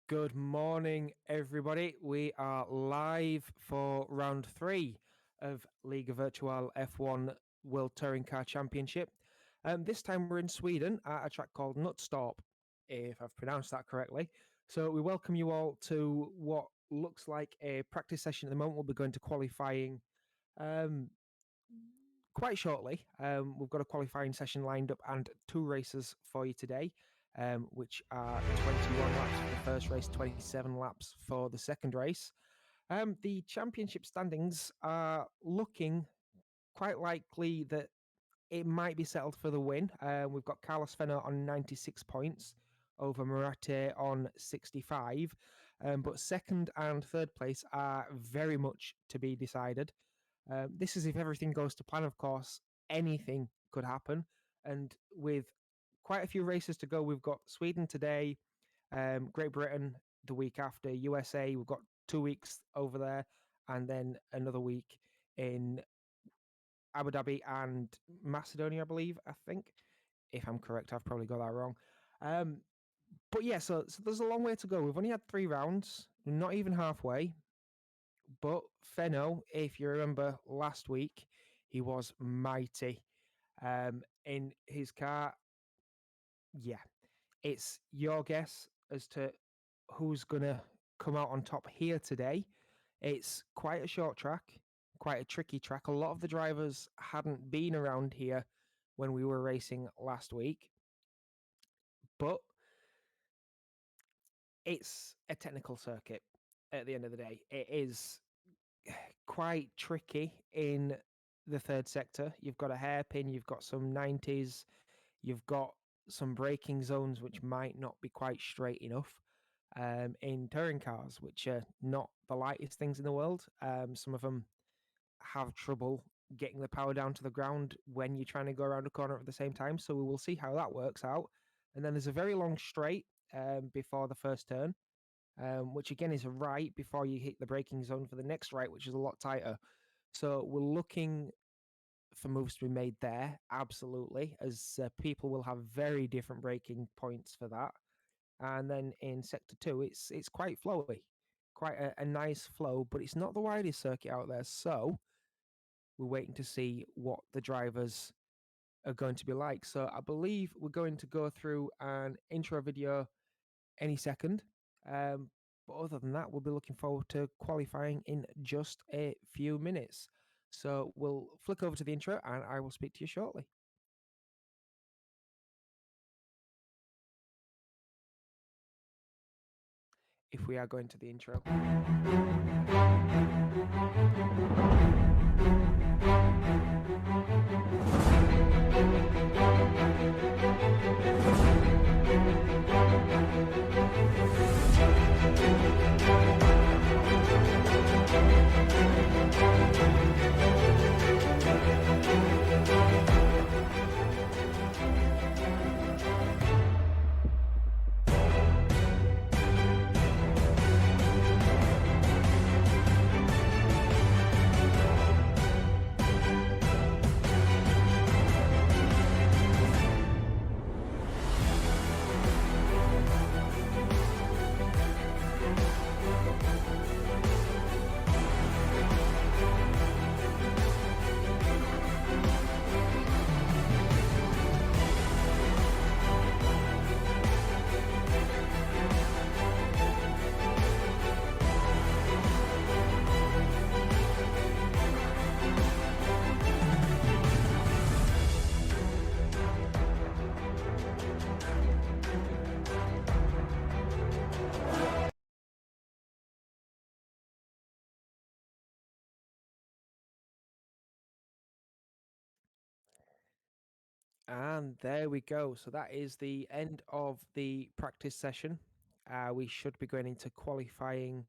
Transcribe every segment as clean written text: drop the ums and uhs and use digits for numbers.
Good morning, everybody. We are live for round three of Liga Virtual F1 World Touring Car Championship. This time we're in Sweden at a track called Knutstorp, if I've pronounced that correctly. So we welcome you all to what looks like a practice session at the moment. We'll be going to qualifying um, quite shortly. We've got a qualifying session lined up and two races for you today, which are 21 laps for the first race, 27 laps for the second race. The championship standings are looking quite likely that it might be settled for the win. We've got Carlos Fenner on 96 points over Murate on 65. But second and third place are very much to be decided. This is if everything goes to plan, of course, anything could happen. And with quite a few races to go, we've got Sweden today, Great Britain the week after, USA, we've got 2 weeks over there, and then another week in Abu Dhabi and Macedonia, I believe, I think. If I'm correct, I've probably got that wrong. Um, but yeah, so there's a long way to go. We've only had 3 rounds, not even halfway. But Fenno, if you remember last week, he was mighty in his car. Yeah, it's your guess as to who's going to come out on top here today. It's quite a short track, quite a tricky track. A lot of the drivers hadn't been around here when we were racing last week, but it's a technical circuit at the end of the day. It is quite tricky in the third sector. You've got a hairpin, you've got some 90s, you've got some braking zones which might not be quite straight enough in touring cars, which are not the lightest things in the world. Some of them have trouble getting the power down to the ground when you're trying to go around a corner at the same time. So we will see how that works out. And then there's a very long straight before the first turn, which again is a right before you hit the braking zone for the next right, which is a lot tighter. So we're looking for moves to be made there, absolutely, as people will have very different braking points for that. And then in sector two, it's quite flowy, quite a nice flow, but it's not the widest circuit out there. So we're waiting to see what the drivers are going to be like. So I believe we're going to go through an intro video any second. But other than that, we'll be looking forward to qualifying in just a few minutes. So we'll flick over to the intro and I will speak to you shortly. If we are going to the intro. And there we go. So that is the end of the practice session. We should be going into qualifying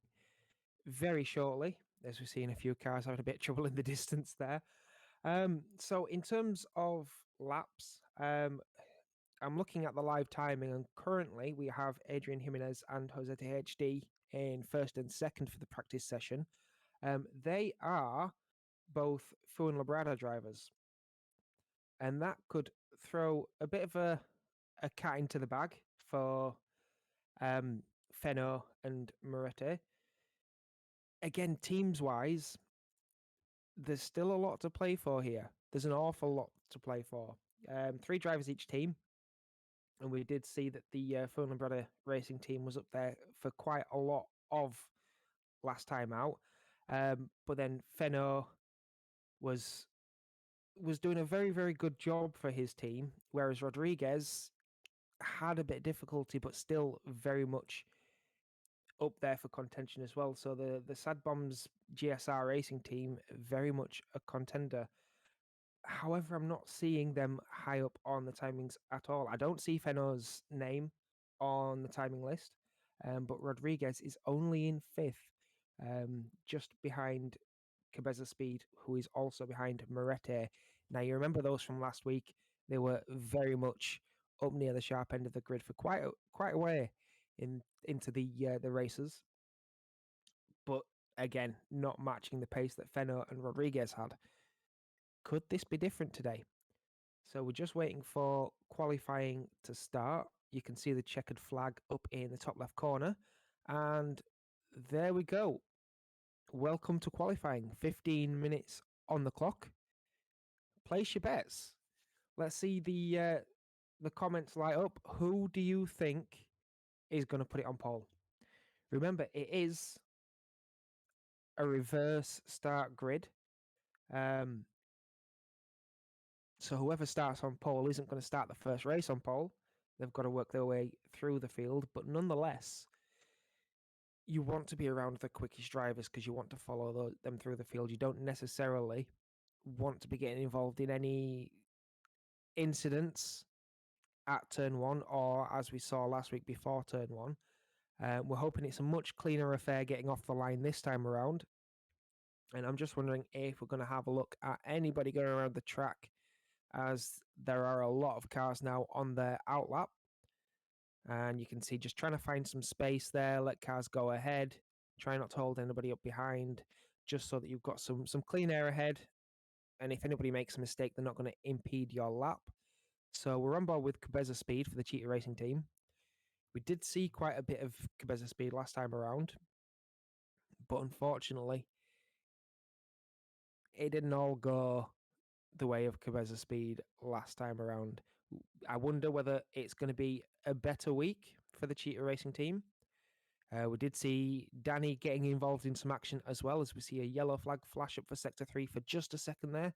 very shortly, as we're seeing a few cars having a bit of trouble in the distance there. So in terms of laps, I'm looking at the live timing, and currently we have Adrian Jimenez and Jose THD in first and second for the practice session. They are both Fu and Labrada drivers, and that could throw a bit of a cat into the bag for Fenno and Moretti. Again, teams wise, there's still a lot to play for here. There's an awful lot to play for. Three drivers each team, and we did see that the Fulham Brother Racing team was up there for quite a lot of last time out. But then Fenno was doing a very good job for his team, whereas Rodriguez had a bit of difficulty, but still very much up there for contention as well. So the Sad Bombs GSR Racing team very much a contender. However, I'm not seeing them high up on the timings at all. I don't see Fenno's name on the timing list, but Rodriguez is only in fifth, just behind Cabeza Speed, who is also behind Moretti. Now, you remember those from last week? They were very much up near the sharp end of the grid for quite a way into the races, but again, not matching the pace that Fenno and Rodriguez had. Could this be different today? So we're just waiting for qualifying to start. You can see the checkered flag up in the top left corner. And there we go. Welcome to qualifying. 15 minutes on the clock. Place your bets. Let's see the comments light up. Who do you think is going to put it on pole? Remember, it is a reverse start grid. So whoever starts on pole isn't going to start the first race on pole. They've got to work their way through the field. But nonetheless, you want to be around the quickest drivers because you want to follow them through the field. You don't necessarily want to be getting involved in any incidents at turn one, or as we saw last week before turn one. We're hoping it's a much cleaner affair getting off the line this time around. And I'm just wondering if we're going to have a look at anybody going around the track, as there are a lot of cars now on their outlap. And you can see just trying to find some space there, let cars go ahead, try not to hold anybody up behind, just so that you've got some clean air ahead. And if anybody makes a mistake, they're not going to impede your lap. So we're on board with Cabeza Speed for the Cheetah Racing team. We did see quite a bit of Cabeza Speed last time around, but unfortunately, it didn't all go the way of Cabeza Speed last time around. I wonder whether it's going to be a better week for the Cheetah Racing team. We did see Danny getting involved in some action as well, as we see a yellow flag flash up for Sector 3 for just a second there.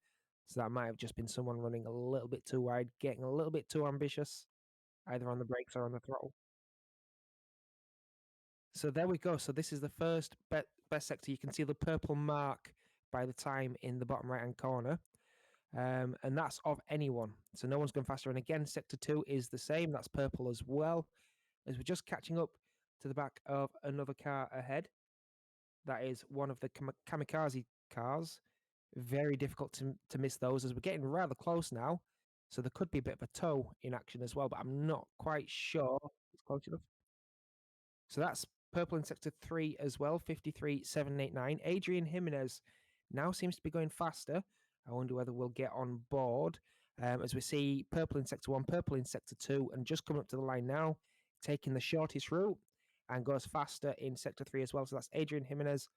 So that might have just been someone running a little bit too wide, getting a little bit too ambitious, either on the brakes or on the throttle. So there we go. So this is the first best sector. You can see the purple mark by the time in the bottom right-hand corner. And that's of anyone. So no one's gone faster. And again, Sector 2 is the same. That's purple as well. As we're just catching up to the back of another car ahead. That is one of the kamikaze cars. Very difficult to miss those, as we're getting rather close now. So there could be a bit of a tow in action as well, but I'm not quite sure it's close enough. So that's purple in Sector 3 as well, 53.789. Adrian Jimenez now seems to be going faster. I wonder whether we'll get on board. As we see purple in Sector 1, purple in Sector 2, and just coming up to the line now, taking the shortest route and goes faster in Sector 3 as well. So that's Adrian Jimenez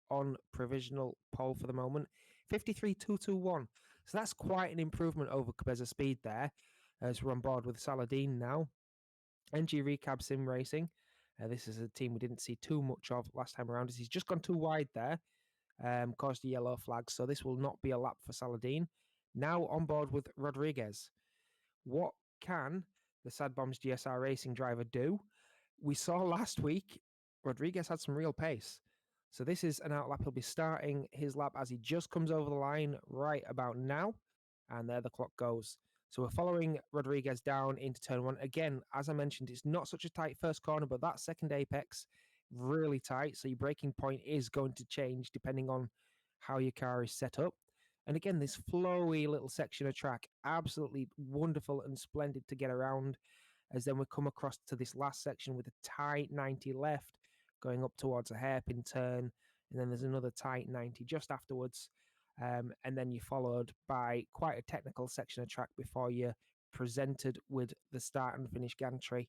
on provisional pole for the moment. 53.221. So that's quite an improvement over Cabeza Speed there, as we're on board with Saladin now. NG Recab Sim Racing. This is a team we didn't see too much of last time around, as he's just gone too wide there, caused a yellow flag. So this will not be a lap for Saladin. Now on board with Rodriguez. What can the Sad Bombs GSR Racing driver do? We saw last week Rodriguez had some real pace. So this is an outlap. He'll be starting his lap as he just comes over the line right about now. And there the clock goes. So we're following Rodriguez down into turn one. Again, as I mentioned, it's not such a tight first corner, but that second apex, really tight. So your braking point is going to change depending on how your car is set up. And again, this flowy little section of track, absolutely wonderful and splendid to get around. As then we come across to this last section with a tight 90 left, going up towards a hairpin turn. And then there's another tight 90 just afterwards. And then you're followed by quite a technical section of track before you're presented with the start and finish gantry.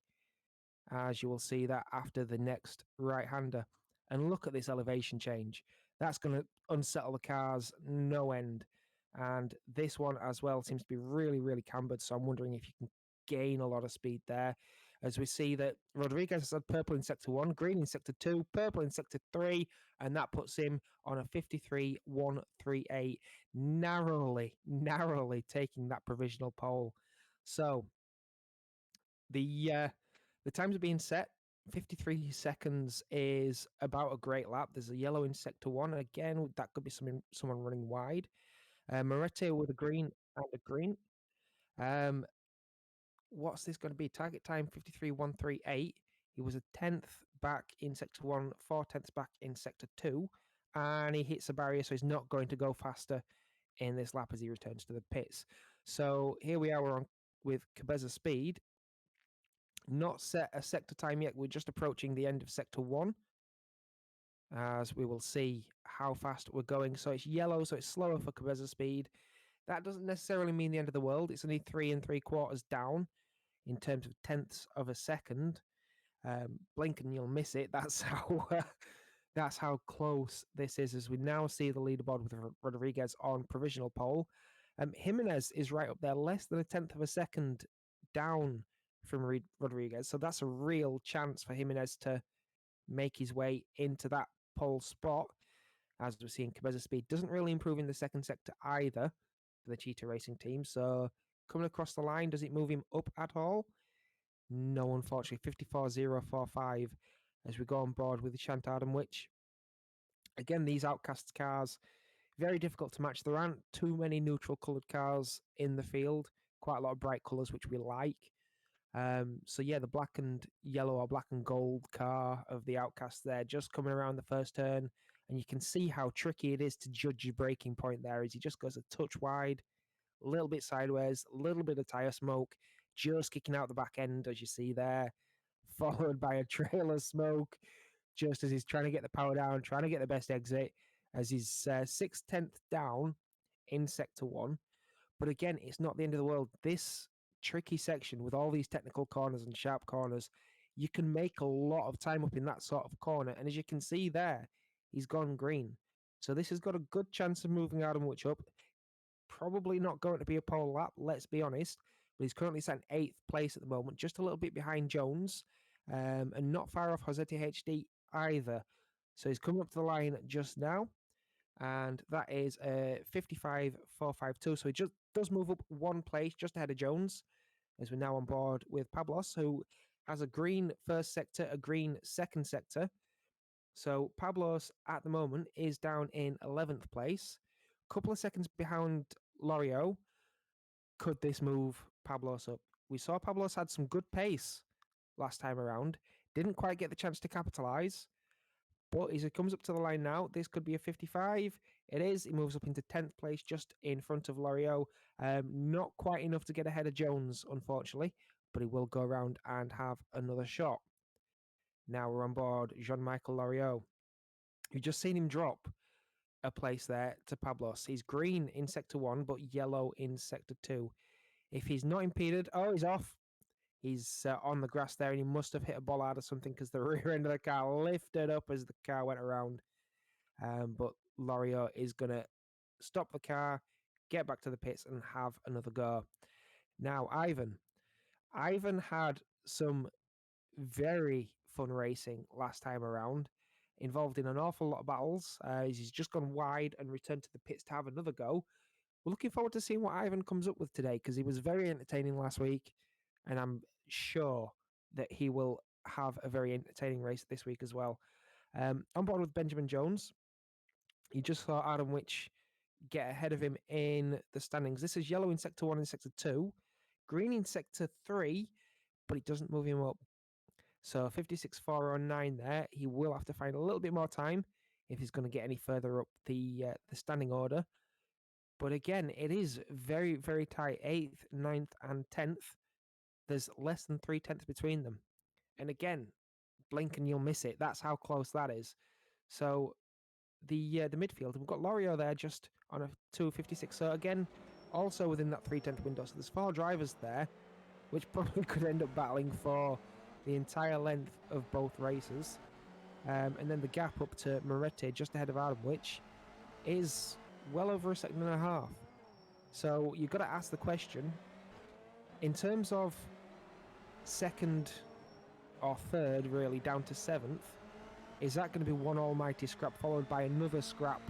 as you will see that after the next right-hander. And look at this elevation change. That's going to unsettle the cars no end. And this one as well seems to be really, really cambered. So I'm wondering if you can gain a lot of speed there. As we see that Rodriguez has had purple in sector 1, green in sector 2, purple in sector 3, and that puts him on a 53.138, narrowly taking that provisional pole. So the times are being set. 53 seconds is about a great lap. There's a yellow in sector 1. Again, that could be someone running wide. Moretti with a green and a green. What's this going to be? Target time 53.138. He was a 10th back in sector 1, 4/10ths back in sector 2, and he hits a barrier, so he's not going to go faster in this lap as he returns to the pits. So here we are, we're on with Cabeza speed. Not set a sector time yet. We're just approaching the end of sector 1, as we will see how fast we're going. So it's yellow, so it's slower for Cabeza speed. That doesn't necessarily mean the end of the world. It's only 3 3/4 down in terms of tenths of a second. Blink and you'll miss it. That's how close this is. As we now see the leaderboard with Rodriguez on provisional pole. Jimenez is right up there, less than a tenth of a second down from Rodriguez. So that's a real chance for Jimenez to make his way into that pole spot. As we're seeing, Cabeza speed doesn't really improve in the second sector either for the Cheetah Racing team. So coming across the line, does it move him up at all? No, unfortunately. 54.045 as we go on board with the Chantardam, which, again, these Outcasts cars, very difficult to match. There aren't too many neutral coloured cars in the field, quite a lot of bright colours, which we like. So yeah, the black and yellow or black and gold car of the Outcast there, just coming around the first turn, and you can see how tricky it is to judge your braking point there, as he just goes a touch wide, a little bit sideways, a little bit of tyre smoke, just kicking out the back end, as you see there, followed by a trail of smoke, just as he's trying to get the power down, trying to get the best exit, as he's 6/10 down in sector 1. But again, it's not the end of the world. This tricky section with all these technical corners and sharp corners, you can make a lot of time up in that sort of corner. And as you can see there, he's gone green. So this has got a good chance of moving Adam Witch up. Probably not going to be a pole lap, let's be honest. But he's currently sat in 8th place at the moment, just a little bit behind Jones, and not far off Josete HD either. So he's coming up to the line just now, and that is 55.452. So he just does move up 1 place, just ahead of Jones, as we're now on board with Pablos, who has a green first sector, a green second sector. So Pablos at the moment is down in 11th place, a couple of seconds behind Loriot. Could this move Pablos up? We saw Pablos had some good pace last time around, didn't quite get the chance to capitalize, but as it comes up to the line now, this could be a 55. It is. He moves up into 10th place, just in front of Loriot. Not quite enough to get ahead of Jones, unfortunately, but he will go around and have another shot. Now we're on board Jean-Michel Loriot. You've just seen him drop a place there to Pablos. He's green in sector 1, but yellow in sector 2. If he's not impeded, oh, he's off. He's on the grass there, and he must have hit a bollard or something, because the rear end of the car lifted up as the car went around. But Loriot is going to stop the car, get back to the pits, and have another go. Now, Ivan had some very fun racing last time around, involved in an awful lot of battles. He's just gone wide and returned to the pits to have another go. We're looking forward to seeing what Ivan comes up with today, because he was very entertaining last week, and I'm sure that he will have a very entertaining race this week as well. On board with Benjamin Jones. You just saw Adam Witch get ahead of him in the standings. This is yellow in sector 1 and sector 2, green in sector 3, but it doesn't move him up. So 56.409 there. He will have to find a little bit more time if he's going to get any further up the standing order. But again, it is very, very tight. 8th, 9th, and 10th. There's less than 3/10 between them. And again, blink and you'll miss it. That's how close that is. So the midfield, we've got Loriot there just on a 2:56. So again, also within that 3/10 window. So there's 4 drivers there, which probably could end up battling for the entire length of both races. And then the gap up to Moretti just ahead of Adam, which is well over a second and a half. So you've got to ask the question, in terms of second or third, really, down to seventh, is that going to be one almighty scrap followed by another scrap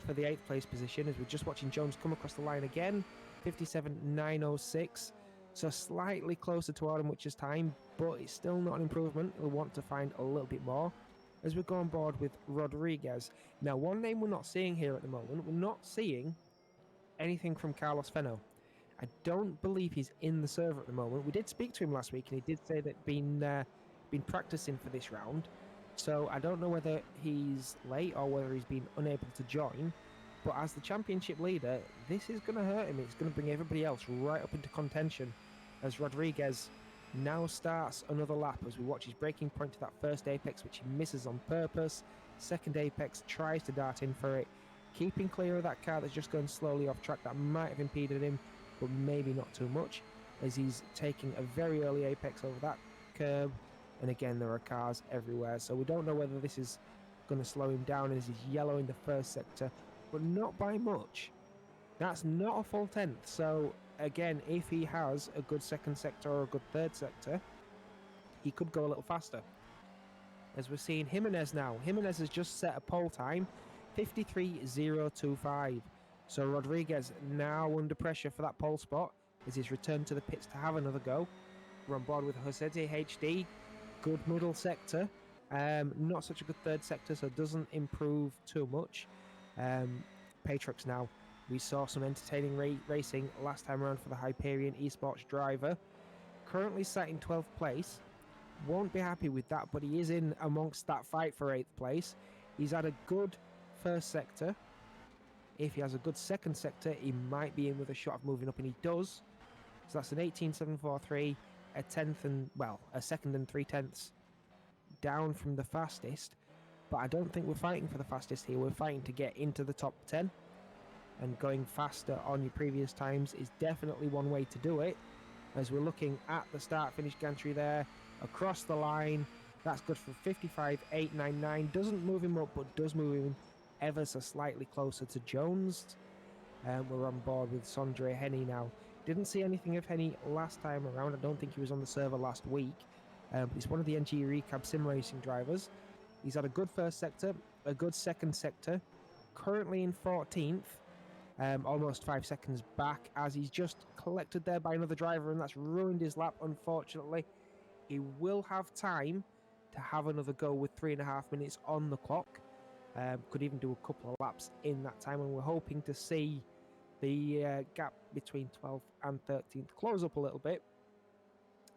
for the 8th place position, as we're just watching Jones come across the line again, 57.906, so slightly closer to Adam Witcher's time, but it's still not an improvement. We'll want to find a little bit more as we go on board with Rodriguez. Now, one name we're not seeing here at the moment, we're not seeing anything from Carlos Fenno. I don't believe he's in the server at the moment. We did speak to him last week, and he did say that been practicing for this round. So I don't know whether he's late or whether he's been unable to join. But as the championship leader, this is going to hurt him. It's going to bring everybody else right up into contention, as Rodriguez now starts another lap as we watch his braking point to that first apex, which he misses on purpose. Second apex, tries to dart in for it, keeping clear of that car that's just going slowly off track. That might have impeded him, but maybe not too much, as he's taking a very early apex over that curb. And again, there are cars everywhere, so we don't know whether this is going to slow him down, as he's yellow in the first sector, but not by much. That's not a full tenth, so again, if he has a good second sector or a good third sector, he could go a little faster. As we're seeing Jimenez now. Jimenez has just set a pole time, 53.025. So Rodriguez now under pressure for that pole spot as he's returned to the pits to have another go. We're on board with Wtcc HD. Good middle sector. Not such a good third sector, so it doesn't improve too much. Patrix now. We saw some entertaining racing last time around for the Hyperion Esports driver. Currently sat in 12th place. Won't be happy with that, but he is in amongst that fight for 8th place. He's had a good first sector. If he has a good second sector, he might be in with a shot of moving up, and he does. So that's an 18.743, a second and 3/10 down from the fastest. But I don't think we're fighting for the fastest here. We're fighting to get into the top 10. And going faster on your previous times is definitely one way to do it. As we're looking at the start-finish gantry there, across the line, that's good for 55.899. Doesn't move him up, but does move him ever so slightly closer to Jones. We're on board with Sondre Henny now. Didn't see anything of Henny last time around. I don't think he was on the server last week. But he's one of the NG Recap Sim Racing drivers. He's had a good first sector, a good second sector. Currently in 14th. Almost 5 seconds back, as he's just collected there by another driver, and that's ruined his lap, unfortunately. He will have time to have another go with 3.5 minutes on the clock. Could even do a couple of laps in that time, and we're hoping to see the gap between 12th and 13th close up a little bit.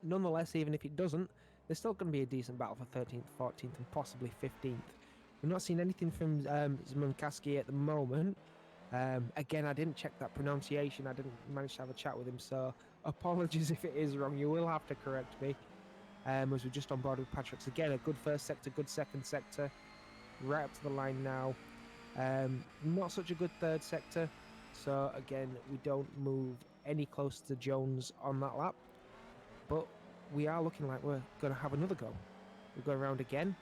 Nonetheless, even if it doesn't, there's still going to be a decent battle for 13th, 14th, and possibly 15th. We're not seeing anything from Zmunkaski at the moment. Again, I didn't check that pronunciation. I didn't manage to have a chat with him, so apologies if it is wrong. You will have to correct me. As we're just on board with Patrick's. Again, a good first sector, good second sector. Right up to the line now. Not such a good third sector. So again, we don't move any closer to Jones on that lap. But we are looking like we're going to have another go. We'll go around again.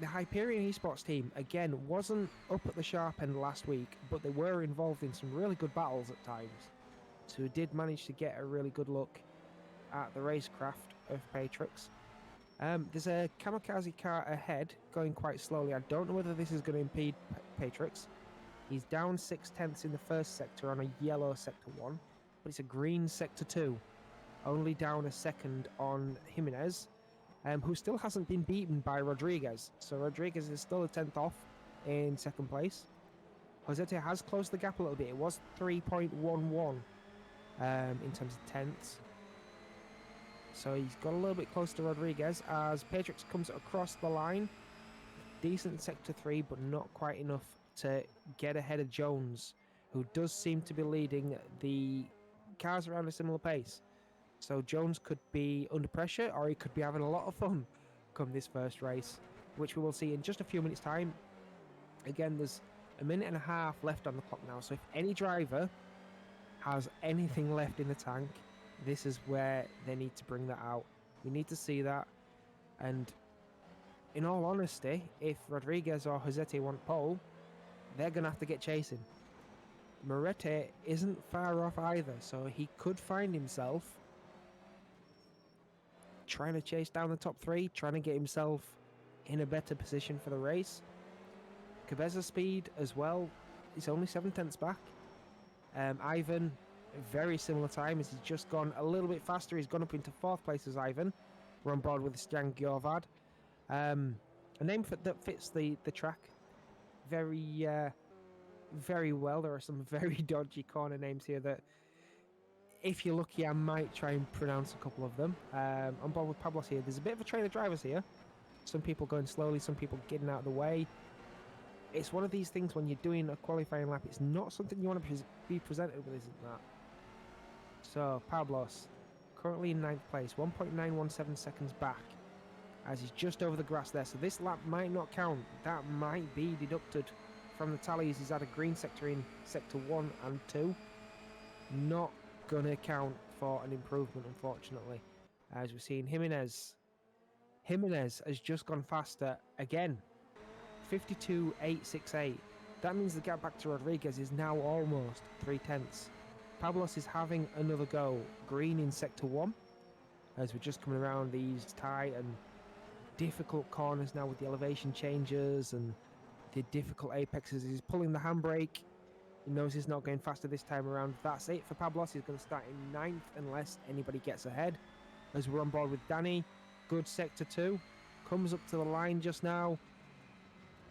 The Hyperion Esports team, again, wasn't up at the sharp end last week, but they were involved in some really good battles at times. So we did manage to get a really good look at the racecraft of Patrix. There's a kamikaze car ahead, going quite slowly. I don't know whether this is going to impede Patrix. He's down 6/10 in the first sector on a yellow sector 1, but it's a green sector 2. Only down a second on Jimenez. Who still hasn't been beaten by Rodriguez. So Rodriguez is still a 10th off in second place. Wtcc has closed the gap a little bit. It was 3.11 in terms of tenths. So he's got a little bit closer to Rodriguez as Patrix comes across the line. Decent sector 3, but not quite enough to get ahead of Jones, who does seem to be leading the cars around a similar pace. So Jones could be under pressure, or he could be having a lot of fun come this first race, which we will see in just a few minutes' time. Again, there's a minute and a half left on the clock now, so if any driver has anything left in the tank, this is where they need to bring that out. We need to see that. And in all honesty, if Rodriguez or Wtcc want pole, they're going to have to get chasing. Moretti isn't far off either, so he could find himself trying to chase down the top three, trying to get himself in a better position for the race. Cabeza's speed as well, he's only 7/10 back. Ivan, very similar time, as he's just gone a little bit faster. He's gone up into 4th place as Ivan. We're on board with Stan Gjorvad. A name that fits the track very very well. There are some very dodgy corner names here that, if you're lucky, I might try and pronounce a couple of them. On board with Pablos here. There's a bit of a train of drivers here. Some people going slowly, some people getting out of the way. It's one of these things when you're doing a qualifying lap, it's not something you want to be presented with, isn't that? So, Pablos, currently in 9th place, 1.917 seconds back, as he's just over the grass there. So this lap might not count. That might be deducted from the tallies. He's had a green sector in sector 1 and 2. Not going to count for an improvement, unfortunately. As we're seeing Jimenez. Jimenez has just gone faster again. 52.868. That means the gap back to Rodriguez is now almost 3/10. Pablos is having another go. Green in sector 1. As we're just coming around these tight and difficult corners now with the elevation changes and the difficult apexes. He's pulling the handbrake. He knows he's not going faster this time around. That's it for Pablos. He's going to start in 9th unless anybody gets ahead. As we're on board with Danny. Good sector 2. Comes up to the line just now.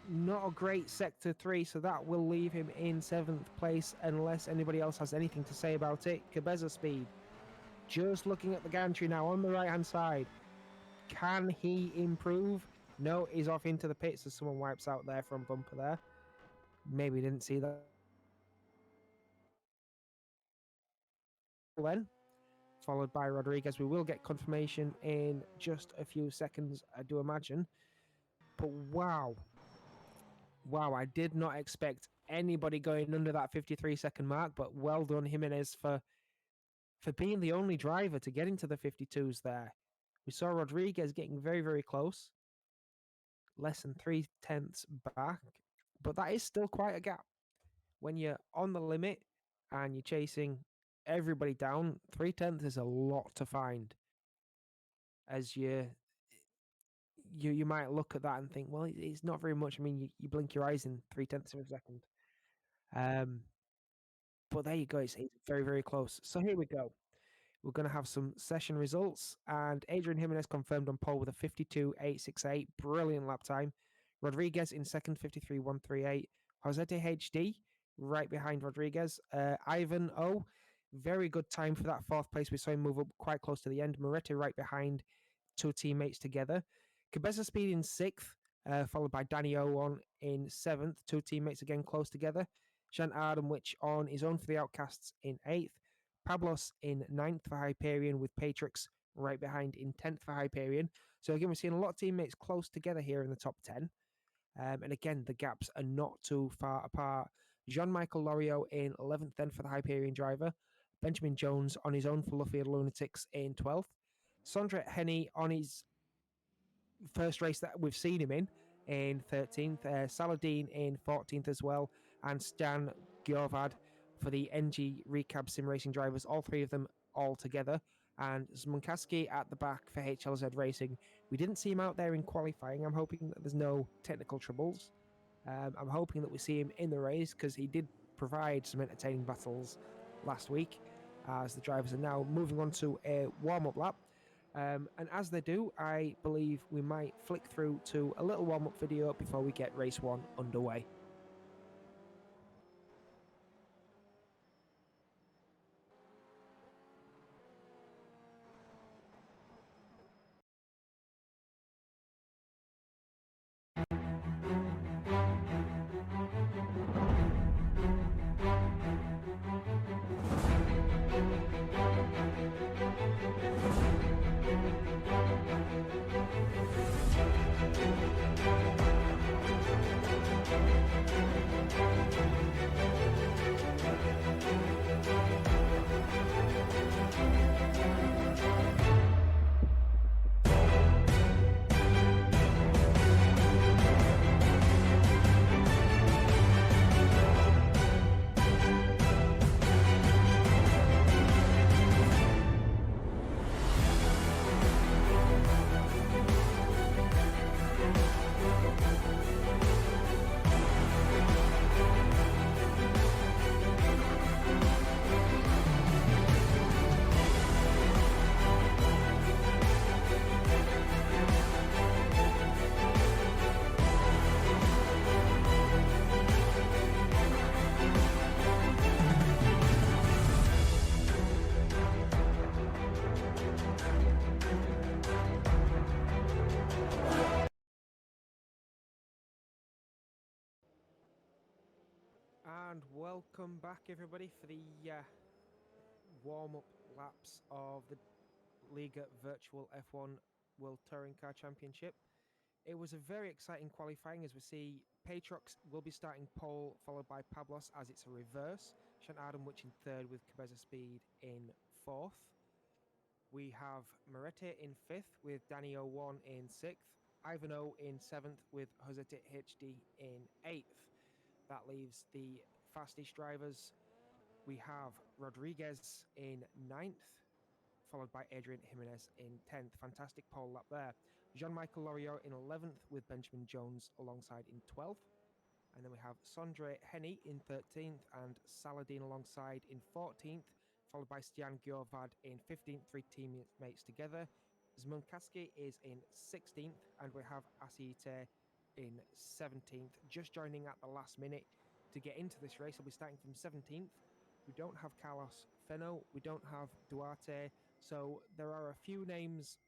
Not a great sector 3, so that will leave him in 7th place unless anybody else has anything to say about it. Cabeza speed. Just looking at the gantry now on the right-hand side. Can he improve? No, he's off into the pits as someone wipes out there from bumper there. Maybe didn't see that. Then, followed by Rodriguez. We will get confirmation in just a few seconds, I do imagine. But wow. Wow, I did not expect anybody going under that 53-second mark, but well done, Jimenez, for being the only driver to get into the 52s there. We saw Rodriguez getting very, very close. Less than 3/10 back. But that is still quite a gap. When you're on the limit and you're chasing everybody down, 3/10 is a lot to find. As you might look at that and think, well, it's not very much. I mean, you blink your eyes in 3/10 of a second. But there you go. It's very, very close. So here we go. We're going to have some session results, and Adrian Jimenez confirmed on pole with a 52.868. Brilliant lap time. Rodriguez in second, 53.138. Wtcc HD right behind Rodriguez. Ivan O, very good time for that 4th place. We saw him move up quite close to the end. Moretti right behind, 2 teammates together. Cabeza speed in 6th, followed by Danny O on in 7th. 2 teammates again close together. Jean Adamwich on his own for the Outcasts in 8th. Pablos in 9th for Hyperion, with Patrix right behind in 10th for Hyperion. So again, we're seeing a lot of teammates close together here in the top 10. And again, the gaps are not too far apart. Jean-Michael Loriot in 11th then for the Hyperion driver. Benjamin Jones on his own for Luffield Lunatics in 12th. Sondre Henny on his first race that we've seen him in 13th. Saladin in 14th as well. And Stan Gjorvad for the NG Recab Sim Racing drivers, all 3 of them all together. And Zmunkaski at the back for HLZ Racing. We didn't see him out there in qualifying. I'm hoping that there's no technical troubles. I'm hoping that we see him in the race, because he did provide some entertaining battles last week, as the drivers are now moving on to a warm-up lap. And as they do, I believe we might flick through to a little warm-up video before we get race 1 underway. And welcome back, everybody, for the warm-up laps of the Liga Virtual F1 World Touring Car Championship. It was a very exciting qualifying, as we see Patrox will be starting pole, followed by Pablos, as it's a reverse. Sean Adamwich in third, with Cabeza Speed in fourth. We have Morete in fifth, with Danny 01 in sixth. Ivan O in seventh, with Josete HD in eighth. That leaves the fastest drivers. We have Rodriguez in ninth, followed by Adrian Jimenez in 10th. Fantastic pole lap there. Jean-Michel Loriot in 11th, with Benjamin Jones alongside in 12th. And then we have Sondre Henny in 13th and Saladin alongside in 14th, followed by Stian Gjorvad in 15th, three teammates together. Zmunkaski is in 16th, and we have Asiite in 17th, just joining at the last minute to get into this race. He'll be starting from 17th. We don't have Carlos Feno, we don't have Duarte, so there are a few names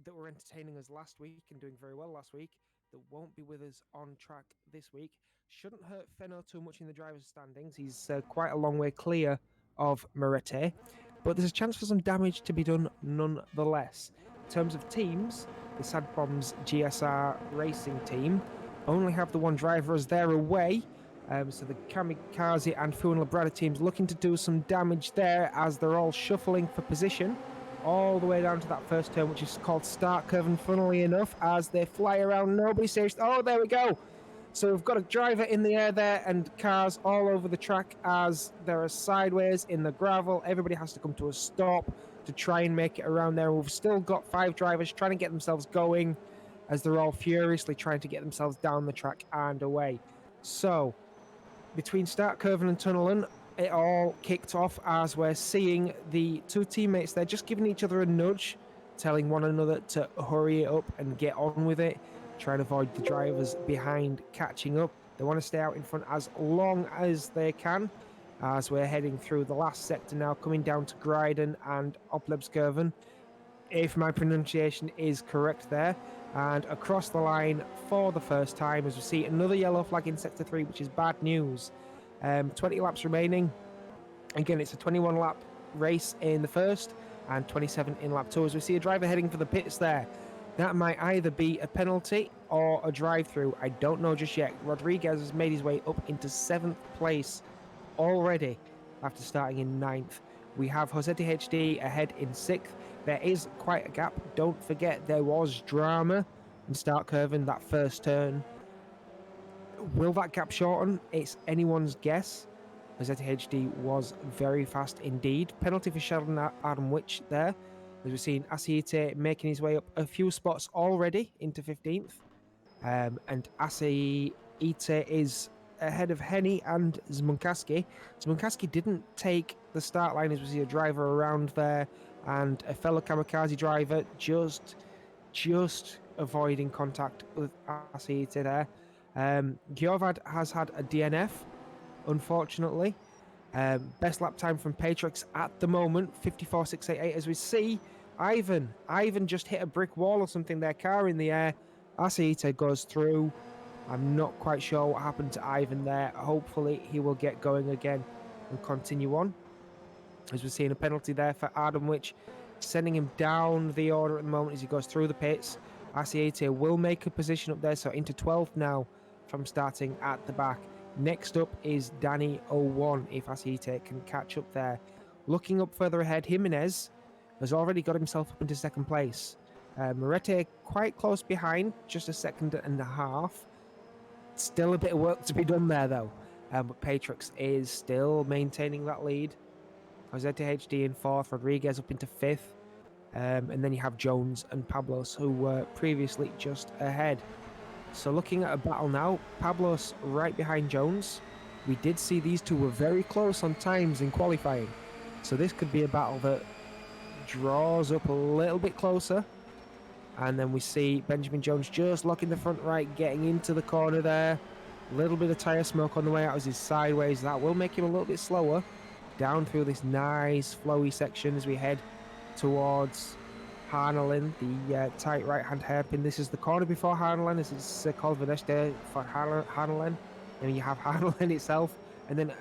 that were entertaining us last week and doing very well last week that won't be with us on track this week. Shouldn't hurt Feno too much in the driver's standings. He's quite a long way clear of Morete, but there's a chance for some damage to be done nonetheless. In terms of teams, the Sad Bombs GSR racing team only have the one driver as they're away. So the Kamikaze and Fuan Labrada teams looking to do some damage there as they're all shuffling for position all the way down to that first turn, which is called Start Curve, and funnily enough, as they fly around, nobody saves. Oh, there we go. So we've got a driver in the air there and cars all over the track as there are sideways in the gravel. Everybody has to come to a stop to try and make it around there. We've still got 5 drivers trying to get themselves going as they're all furiously trying to get themselves down the track and away. So between Start Curve and Tunnelen, it all kicked off as we're seeing the two teammates there just giving each other a nudge, telling one another to hurry it up and get on with it, trying to avoid the drivers behind catching up. They want to stay out in front as long as they can, as we're heading through the last sector now, coming down to Gryden and Oplebskurven, if my pronunciation is correct there. And across the line for the first time, as we see another yellow flag in Sector 3, which is bad news. 20 laps remaining. Again, it's a 21 lap race in the first and 27 in lap 2, as we see a driver heading for the pits there. That might either be a penalty or a drive-through. I don't know just yet. Rodriguez has made his way up into 7th place already after starting in 9th. We have Josete HD ahead in 6th. There is quite a gap. Don't forget there was drama in Start Curve in that first turn. Will that gap shorten? It's anyone's guess. Josete HD was very fast indeed. Penalty for Sheldon Adamwich there, as we've seen Asiite making his way up a few spots already into 15th. And Asiite is ahead of Henny and Zmunkaski. Zmunkaski didn't take the start line, as we see a driver around there and a fellow Kamikaze driver just avoiding contact with Asiite there. Gjorvad has had a DNF, unfortunately. Best lap time from Patrix at the moment, 54.688, as we see Ivan just hit a brick wall or something, their car in the air. Asiite goes through. I'm not quite sure what happened to Ivan there. Hopefully he will get going again and continue on, as we're seeing a penalty there for Adamwich, sending him down the order at the moment as he goes through the pits. Asiite will make a position up there, so into 12th now from starting at the back. Next up is Danny 01, if Asiite can catch up there. Looking up further ahead, Jimenez has already got himself up into 2nd place. Morete quite close behind, just a 2.5 seconds. Still a bit of work to be done there though. But Patrix is still maintaining that lead. Josete HD in 4th, Rodriguez up into 5th. And then you have Jones and Pablos, who were previously just ahead. So looking at a battle now, Pablos right behind Jones. We did see these two were very close on times in qualifying. So this could be a battle that draws up a little bit closer. And then we see Benjamin Jones just locking the front right, getting into the corner there. A little bit of tyre smoke on the way out as he's sideways. That will make him a little bit slower down through this nice flowy section as we head towards Harnelen, the tight right-hand hairpin. This is the corner before Harnelen, as it's called Veneste for Harnelen. And you have Harnelen itself and then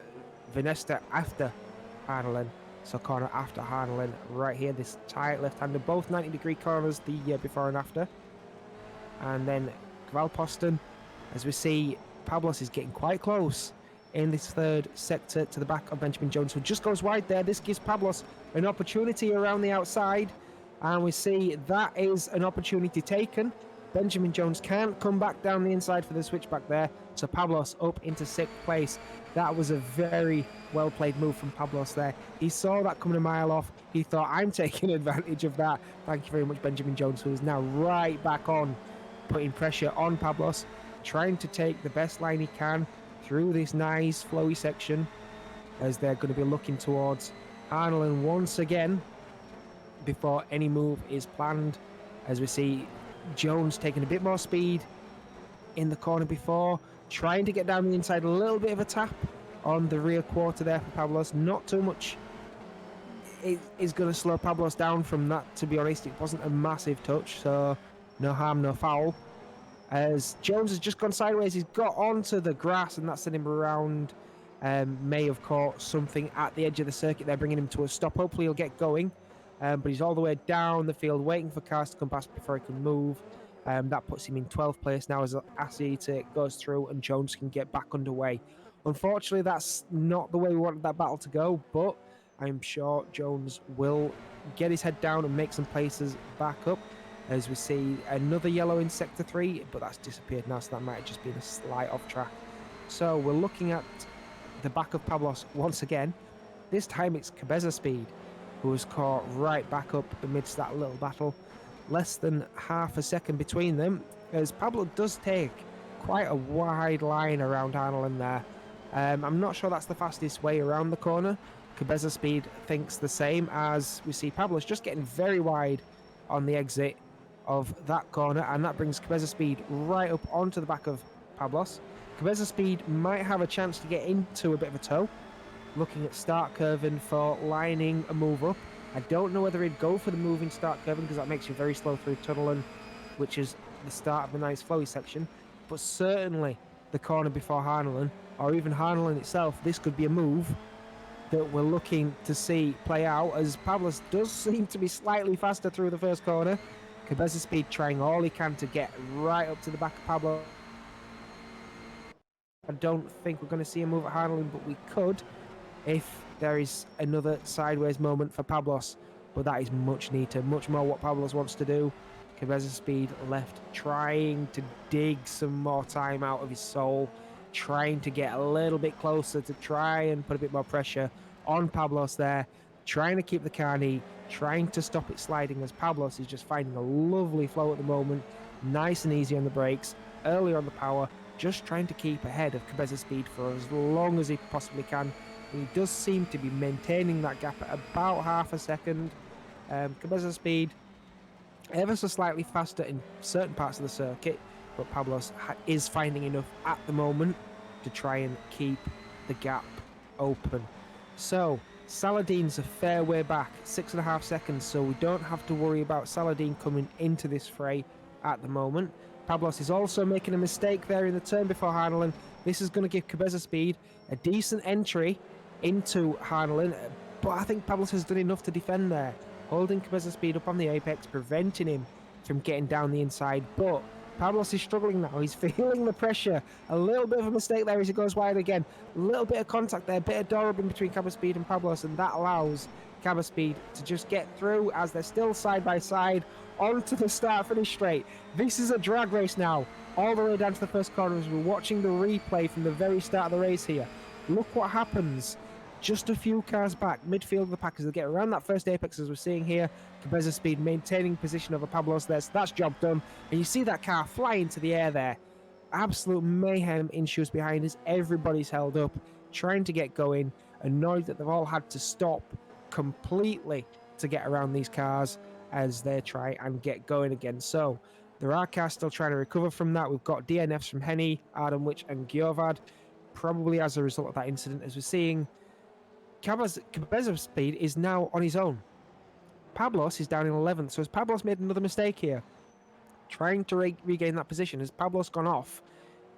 Vinesta after Harnelin. So corner after Harnelin right here. This tight left-hander, both 90-degree corners the before and after. And then Valposton, as we see, Pablos is getting quite close in this third sector to the back of Benjamin Jones, who just goes wide there. This gives Pablos an opportunity around the outside, and we see that is an opportunity taken. Benjamin Jones can't come back down the inside for the switchback there, so Pablos up into 6th place. That was a very well played move from Pablos there. He saw that coming a mile off. He thought, I'm taking advantage of that. Thank you very much, Benjamin Jones, who is now right back on, putting pressure on Pablos, trying to take the best line he can through this nice flowy section, as they're going to be looking towards Harnelin once again before any move is planned, as we see Jones taking a bit more speed in the corner before, trying to get down the inside, a little bit of a tap on the rear quarter there for Pablos. Not too much. It is going to slow Pablos down from that, to be honest. It wasn't a massive touch, so no harm, no foul. As Jones has just gone sideways, he's got onto the grass, and that sent him around. May have caught something at the edge of the circuit there, bringing him to a stop. Hopefully he'll get going. But he's all the way down the field, waiting for cars to come past before he can move. That puts him in 12th place now as Asita goes through and Jones can get back underway. Unfortunately, that's not the way we wanted that battle to go, but I'm sure Jones will get his head down and make some places back up, as we see another yellow in Sector 3, but that's disappeared now, so that might have just been a slight off track. So we're looking at the back of Pablos once again. This time it's Cabeza Speed, who was caught right back up amidst that little battle. Less than half a second between them, as Pablo does take quite a wide line around Harnelin there. I'm not sure that's the fastest way around the corner. Cabeza Speed thinks the same, as we see Pablo's just getting very wide on the exit of that corner, and that brings Cabeza Speed right up onto the back of Pablos. Cabeza Speed might have a chance to get into a bit of a tow, looking at start curving for lining a move up. I don't know whether he'd go for the moving start curving, because that makes you very slow through Tunnelin, which is the start of the nice flowy section, but certainly the corner before Harnelin, or even Harnelin itself, this could be a move that we're looking to see play out, as Pablos does seem to be slightly faster through the first corner. Cabeza Speed trying all he can to get right up to the back of Pablo. I don't think we're going to see a move at Harnelin, but we could if there is another sideways moment for Pablos, but that is much neater, much more what Pablos wants to do. Cabeza Speed left, trying to dig some more time out of his soul, trying to get a little bit closer to try and put a bit more pressure on Pablos there, trying to keep the car neat, trying to stop it sliding, as Pablos is just finding a lovely flow at the moment, nice and easy on the brakes, early on the power, just trying to keep ahead of Cabeza Speed for as long as he possibly can. And he does seem to be maintaining that gap at about half a second. Cabeza Speed ever so slightly faster in certain parts of the circuit, but Pablos is finding enough at the moment to try and keep the gap open. So Saladin's a fair way back, 6.5 seconds, so we don't have to worry about Saladin coming into this fray at the moment. Pablos is also making a mistake there in the turn before Harnelin. This is going to give Cabeza Speed a decent entry into Harnelin, but I think Pablos has done enough to defend there, holding Cabeza Speed up on the apex, preventing him from getting down the inside. But Pablos is struggling now. He's feeling the pressure. A little bit of a mistake there as he goes wide again. A little bit of contact there, a bit of door rubbing between Cabeza Speed and Pablos, and that allows Cabeza Speed to just get through as they're still side by side onto the start-finish straight. This is a drag race now, all the way down to the first corner, as we're watching the replay from the very start of the race here. Look what happens just a few cars back, midfield of the pack, as they get around that first apex, as we're seeing here. Cabeza Speed maintaining position over Pablos there, so that's job done. And you see that car fly into the air there. Absolute mayhem in shoes behind us. Everybody's held up, trying to get going, annoyed that they've all had to stop completely to get around these cars as they try and get going again. So there are cars still trying to recover from that. We've got DNFs from Henny, Adamwich and Giovad, probably as a result of that incident, as we're seeing Cabeza Speed is now on his own. Pablos is down in 11th, so has Pablos made another mistake here? Trying to regain that position. Has Pablos gone off,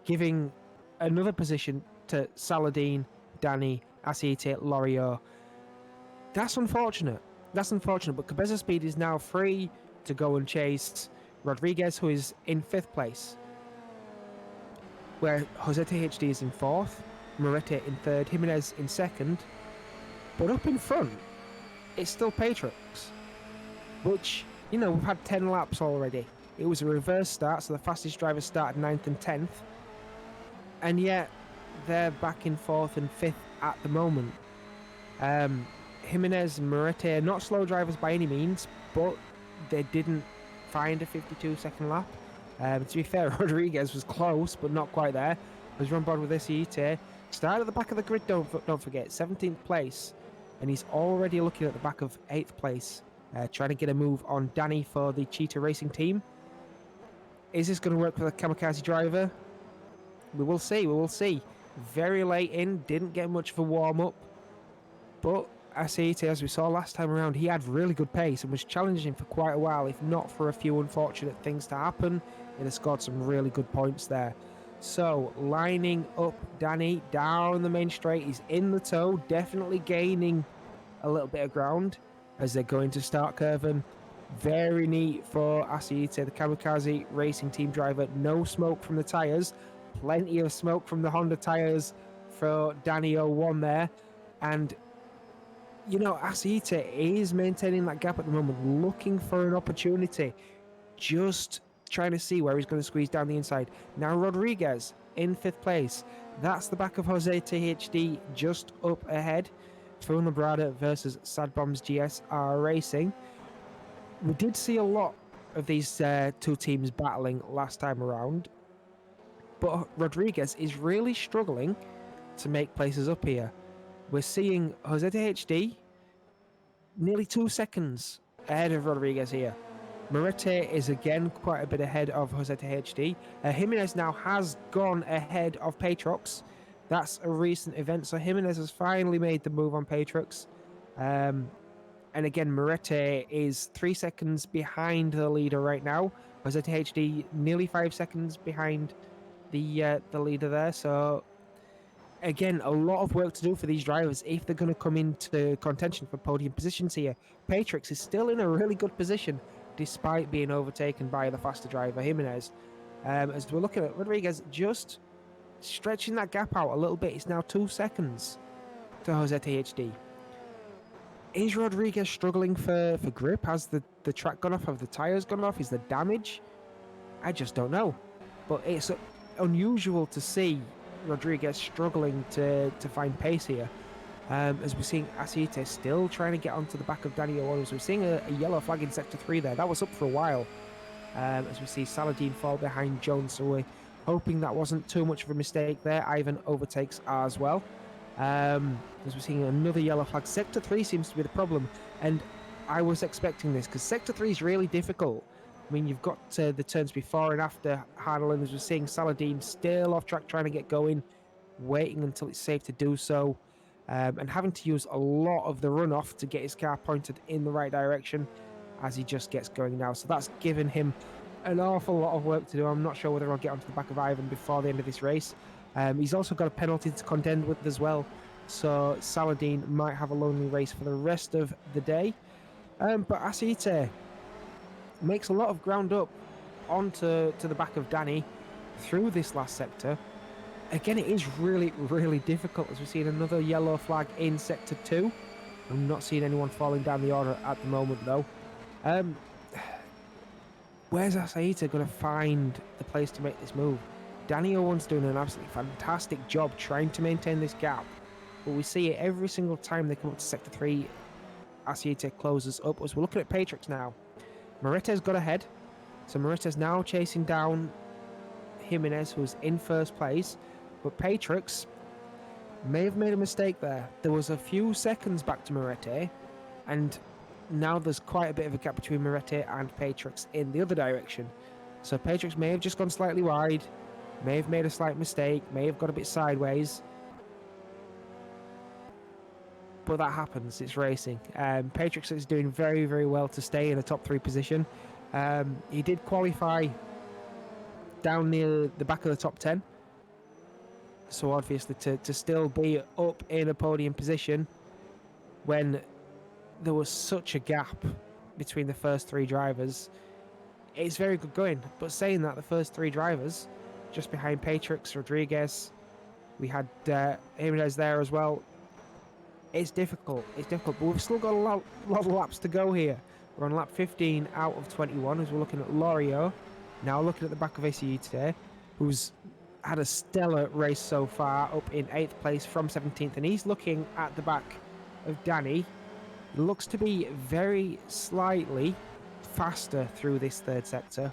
giving another position to Saladin Danny, Aceite, Loriot. That's unfortunate. That's unfortunate, but Cabeza Speed is now free to go and chase Rodriguez, who is in 5th place, where Jose THD is in 4th, Morete in 3rd, Jimenez in 2nd, but up in front, it's still Patrix, which, you know, we've had 10 laps already. It was a reverse start, so the fastest drivers started 9th and 10th, and yet they're back in 4th and 5th at the moment. Jimenez and Morete are not slow drivers by any means, but they didn't find a 52-second lap. To be fair, Rodriguez was close, but not quite there. Was run board with this Ite. Started at the back of the grid, don't forget, 17th place. And he's already looking at the back of 8th place, trying to get a move on Danny for the Cheetah Racing team. Is this going to work for the Kamikaze driver? We will see. Very late in, didn't get much of a warm-up. But Aceite, as we saw last time around, he had really good pace and was challenging for quite a while. If not for a few unfortunate things to happen, he'd have scored some really good points there. So, lining up Danny down the main straight. He's in the toe, definitely gaining a little bit of ground as they're going to start curving. Very neat for Aceite, the Kamikaze Racing team driver. No smoke from the tyres. Plenty of smoke from the Honda tyres for Danny 01 there. And you know, Aceite is maintaining that gap at the moment, looking for an opportunity, just trying to see where he's going to squeeze down the inside. Now Rodriguez in 5th place. That's the back of Jose THD just up ahead. Phil Labrada versus Sad Bombs GSR Racing. We did see a lot of these two teams battling last time around, but Rodriguez is really struggling to make places up here. We're seeing Jose THD nearly 2 seconds ahead of Rodriguez here. Morete is again quite a bit ahead of Jose THD. Jimenez now has gone ahead of Patrox. That's a recent event, so Jimenez has finally made the move on Patrox. And again, Morete is 3 seconds behind the leader right now. Jose THD nearly 5 seconds behind the leader there, so again, a lot of work to do for these drivers if they're going to come into contention for podium positions here. Patrix is still in a really good position despite being overtaken by the faster driver, Jimenez. As we're looking at Rodriguez just stretching that gap out a little bit. It's now 2 seconds to Jose THD. Is Rodriguez struggling for grip? Has the track gone off? Have the tyres gone off? Is there damage? I just don't know. But it's unusual to see Rodriguez struggling to find pace here, as we're seeing Aceite still trying to get onto the back of Danny Owens. We're seeing a yellow flag in sector 3 there. That was up for a while, as we see Saladin fall behind Jones, so we're hoping that wasn't too much of a mistake there. Ivan overtakes as well, as we're seeing another yellow flag. Sector 3 seems to be the problem, and I was expecting this because sector 3 is really difficult. I mean, you've got the turns before and after Harlan, as we're seeing Saladin still off track trying to get going, waiting until it's safe to do so, and having to use a lot of the runoff to get his car pointed in the right direction as he just gets going now. So that's given him an awful lot of work to do. I'm not sure whether I'll get onto the back of Ivan before the end of this race. He's also got a penalty to contend with as well, so Saladin might have a lonely race for the rest of the day. But Aceite makes a lot of ground up onto the back of Danny through this last sector. Again, it is really, really difficult, as we're seeing another yellow flag in sector 2. I'm not seeing anyone falling down the order at the moment, though. Where's Aceite going to find the place to make this move? Danny Owen's doing an absolutely fantastic job trying to maintain this gap, but we see it every single time they come up to sector 3. Aceite closes up. As we're looking at Patrix now, Morete's got ahead, so Morete's now chasing down Jimenez, who's in first place, but Patrix may have made a mistake there. There was a few seconds back to Morete, and now there's quite a bit of a gap between Morete and Patrix in the other direction. So Patrix may have just gone slightly wide, may have made a slight mistake, may have got a bit sideways, but that happens. It's racing. Patrix is doing very, very well to stay in the top 3 position. He did qualify down near the back of the top 10, So obviously to still be up in a podium position when there was such a gap between the first three drivers, it's very good going. But saying that, the first three drivers, just behind Patrix, Rodriguez, we had Jimenez there as well. It's difficult. It's difficult, but we've still got a lot of laps to go here. We're on lap 15 out of 21 as we're looking at Lorio. Now looking at the back of Acite, who's had a stellar race so far, up in 8th place from 17th, and he's looking at the back of Danny. He looks to be very slightly faster through this third sector.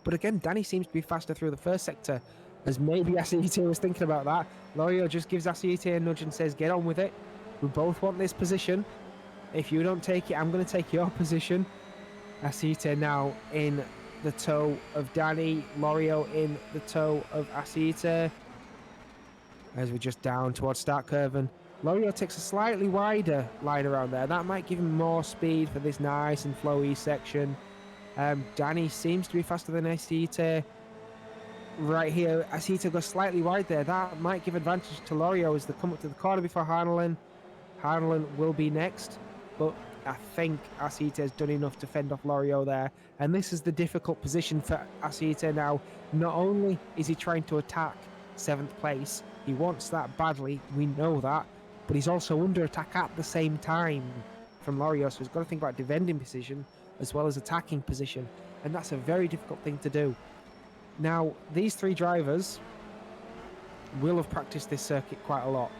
But again, Danny seems to be faster through the first sector, as maybe Acite was thinking about that. Lorio just gives Acite a nudge and says, get on with it. We both want this position. If you don't take it, I'm going to take your position. Acite now in the toe of Danny. Lorio in the toe of Acite. As we're just down towards start curve, and Lorio takes a slightly wider line around there. That might give him more speed for this nice and flowy section. Danny seems to be faster than Acite. Right here, Acite goes slightly wide there. That might give advantage to Lorio as they come up to the corner before Harnelin. Harnelin will be next, but I think Acite has done enough to fend off Lorio there. And this is the difficult position for Acite now. Not only is he trying to attack 7th place, he wants that badly, we know that, but he's also under attack at the same time from Lorio, so he's got to think about defending position as well as attacking position, and that's a very difficult thing to do. Now, these three drivers will have practiced this circuit quite a lot.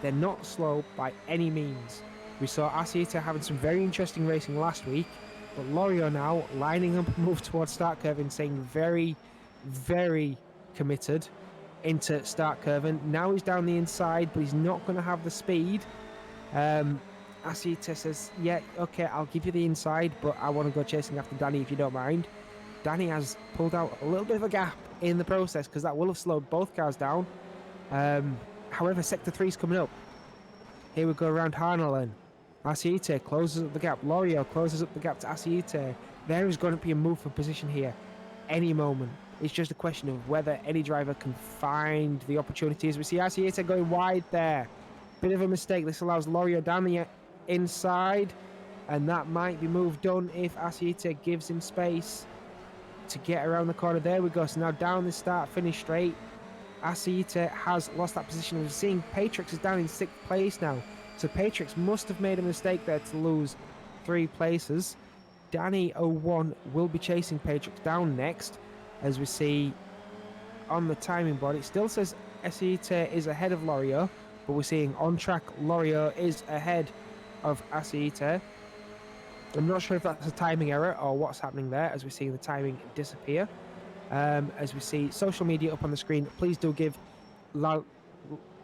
They're not slow by any means. We saw Acite having some very interesting racing last week, but Lorio now lining up a move towards start curve and saying very, very committed into start curve. And now he's down the inside, but he's not going to have the speed. Acite says, yeah, okay, I'll give you the inside, but I want to go chasing after Danny if you don't mind. Danny has pulled out a little bit of a gap in the process because that will have slowed both cars down. However, Sector 3 is coming up. Here we go around Harnelin. Acite closes up the gap. Lorio closes up the gap to Acite. There is going to be a move for position here any moment. It's just a question of whether any driver can find the opportunities. We see Acite going wide there. Bit of a mistake. This allows Lorio down the inside, and that might be move done if Acite gives him space to get around the corner. There we go. So now down the start finish straight. Acite has lost that position. We're seeing Patrix is down in 6th place now. So Patrix must have made a mistake there to lose 3 places. Danny 01 will be chasing Patrix down next. As we see on the timing board, it still says Acite is ahead of Lorio, but we're seeing on track Lorio is ahead of Acite. I'm not sure if that's a timing error or what's happening there, as we see the timing disappear. As we see social media up on the screen, please do give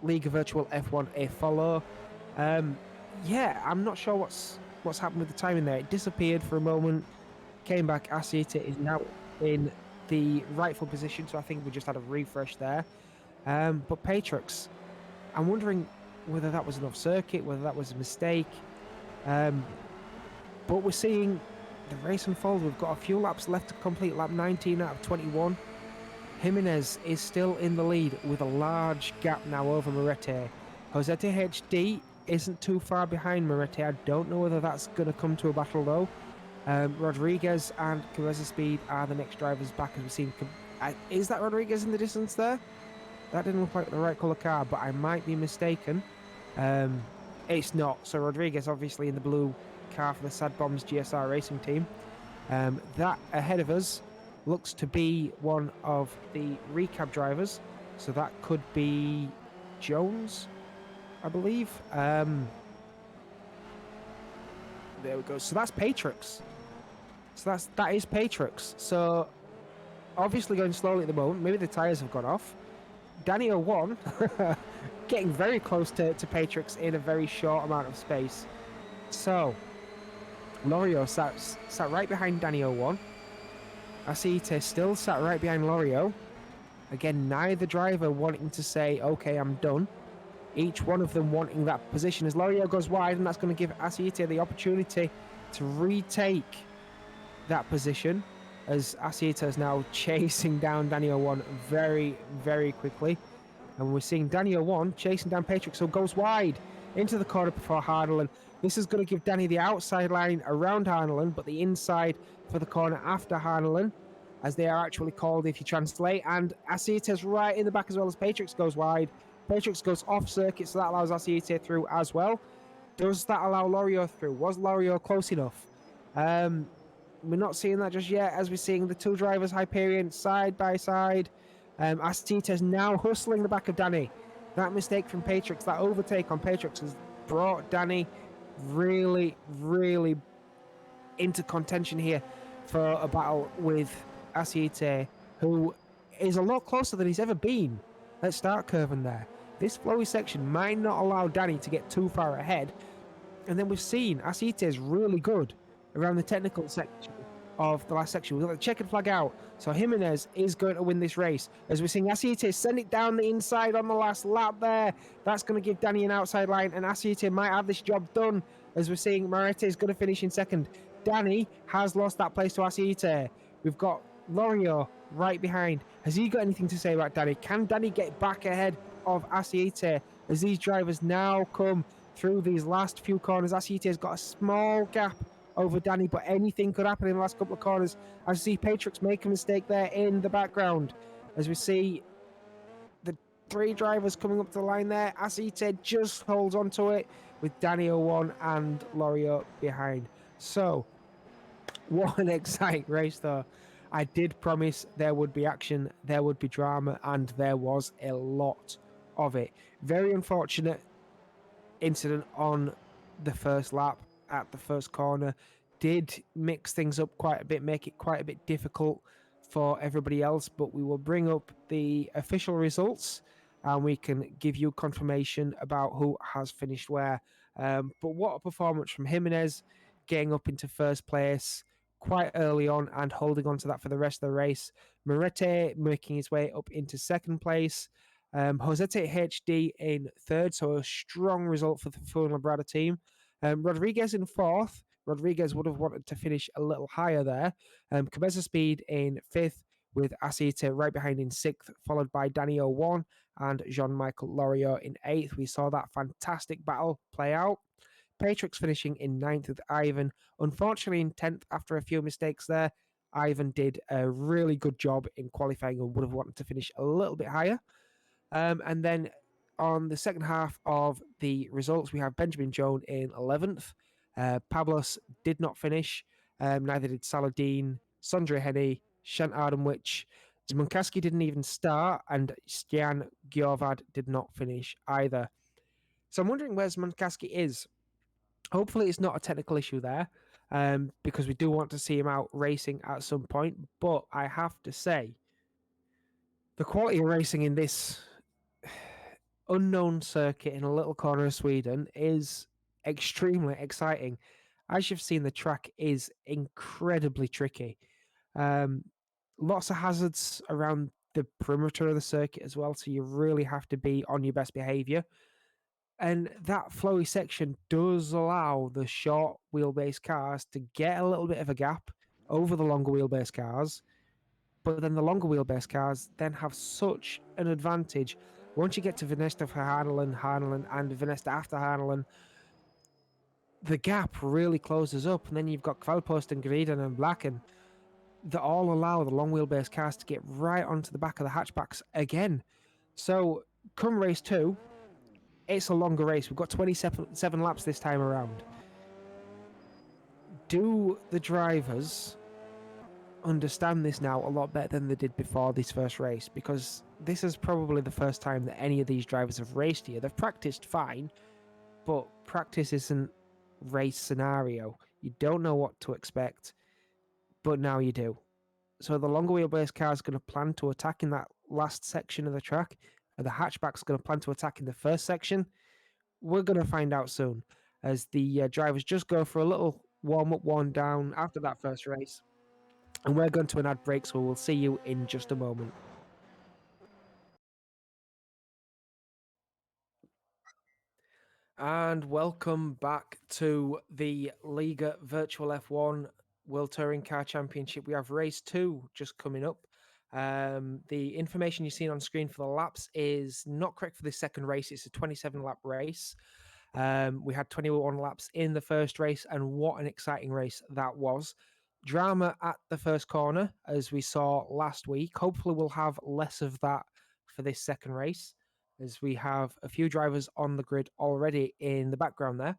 League of Virtual F1 a follow. Yeah, I'm not sure what's happened with the timing there. It disappeared for a moment, came back. Acite is now in the rightful position, so I think we just had a refresh there. But Patrix, I'm wondering whether that was an off circuit, whether that was a mistake. But we're seeing the race unfold. We've got a few laps left to complete. Lap 19 out of 21. Jimenez is still in the lead with a large gap now over Moretti. Josete HD isn't too far behind Moretti. I don't know whether that's going to come to a battle though. Rodriguez and Cabeza Speed are the next drivers back, as we've seen. Is that Rodriguez in the distance there? That didn't look like the right colour car, but I might be mistaken. It's not. So Rodriguez obviously in the blue car for the Sad Bombs GSR racing team. That ahead of us looks to be one of the recap drivers, so that could be Jones, I believe. There we go. So that's Patrix. So that is Patrix. So obviously going slowly at the moment. Maybe the tyres have gone off. Danny 01 getting very close to Patrix in a very short amount of space. So Lorio sat right behind Danny 01. Acite still sat right behind Lorio. Again, neither driver wanting to say, okay, I'm done. Each one of them wanting that position as Lorio goes wide, and that's going to give Acite the opportunity to retake that position, as Acite is now chasing down Danny 01 very, very quickly. And we're seeing Danny 01 chasing down Patrix, who goes wide into the corner before Harnalan. This is going to give Danny the outside line around Harnalan, but the inside for the corner after Harnalan, as they are actually called if you translate. And Asieta's right in the back as well as Patrix goes wide. Patrix goes off circuit, so that allows Asieta through as well. Does that allow Loriot through? Was Loriot close enough? We're not seeing that just yet, as we're seeing the two drivers, Hyperion, side by side. Asieta's now hustling the back of Danny. That mistake from Patrix, that overtake on Patrix, has brought Danny really, really into contention here for a battle with Asieta, who is a lot closer than he's ever been at start curving there. This flowy section might not allow Danny to get too far ahead. And then we've seen Asieta is really good around the technical section of the last section. We've got the checkered flag out. So Jimenez is going to win this race. As we're seeing Asieta send it down the inside on the last lap there. That's going to give Danny an outside line, and Asieta might have this job done. As we're seeing Marete is going to finish in second. Danny has lost that place to Asieta. We've got Loriot right behind. Has he got anything to say about Danny? Can Danny get back ahead of Asieta as these drivers now come through these last few corners? Asieta has got a small gap over Danny, but anything could happen in the last couple of corners. As we see Patrix make a mistake there in the background. As we see the three drivers coming up to the line there, Asieta just holds onto it with Danny 01 and Loriot behind. So, what an exciting race though. I did promise there would be action, there would be drama, and there was a lot of it. Very unfortunate incident on the first lap at the first corner. Did mix things up quite a bit, make it quite a bit difficult for everybody else, but we will bring up the official results and we can give you confirmation about who has finished where. But what a performance from Jimenez, getting up into first place quite early on and holding on to that for the rest of the race. Marete making his way up into second place. Josete HD in third, so a strong result for the Fuenlabrada team. Rodriguez in fourth. Rodriguez would have wanted to finish a little higher there. Cabeza Speed in fifth, with Asieta right behind in sixth, followed by Danny 01 and Jean-Michel Loriot in eighth. We saw that fantastic battle play out. Patrix finishing in ninth with Ivan. Unfortunately, in 10th after a few mistakes there. Ivan did a really good job in qualifying and would have wanted to finish a little bit higher. And then on the second half of the results, we have Benjamin Joan in 11th. Pablos did not finish. Neither did Saladin, Sondre Henny, Shant Adamwich. Zmunkaski didn't even start, and Stian Giovad did not finish either. So I'm wondering where Zmunkaski is. Hopefully it's not a technical issue there, because we do want to see him out racing at some point. But I have to say, the quality of racing in this unknown circuit in a little corner of Sweden is extremely exciting. As you've seen, the track is incredibly tricky. Lots of hazards around the perimeter of the circuit as well, so you really have to be on your best behavior. And that flowy section does allow the short wheelbase cars to get a little bit of a gap over the longer wheelbase cars. But then the longer wheelbase cars then have such an advantage. Once you get to Venesta for Harnalan, and Venesta after Harnalan, the gap really closes up. And then you've got Kvalpost and Griden and Blacken that all allow the long wheelbase cars to get right onto the back of the hatchbacks again. So come race 2, it's a longer race. We've got 27 laps this time around. Do the drivers understand this now a lot better than they did before this first race? Because this is probably the first time that any of these drivers have raced here. They've practiced fine, but practice isn't race scenario. You don't know what to expect, but now you do. So the longer wheelbase car is going to plan to attack in that last section of the track, and the hatchback's going to plan to attack in the first section. We're going to find out soon, as the drivers just go for a little warm-up, warm-down after that first race. And we're going to an ad break, so we'll see you in just a moment. And welcome back to the Liga Virtual F1 World Touring Car Championship. We have race 2 just coming up. The information you've seen on screen for the laps is not correct for this second race. It's a 27-lap race. We had 21 laps in the first race, and what an exciting race that was. Drama at the first corner, as we saw last week. Hopefully, we'll have less of that for this second race, as we have a few drivers on the grid already in the background there.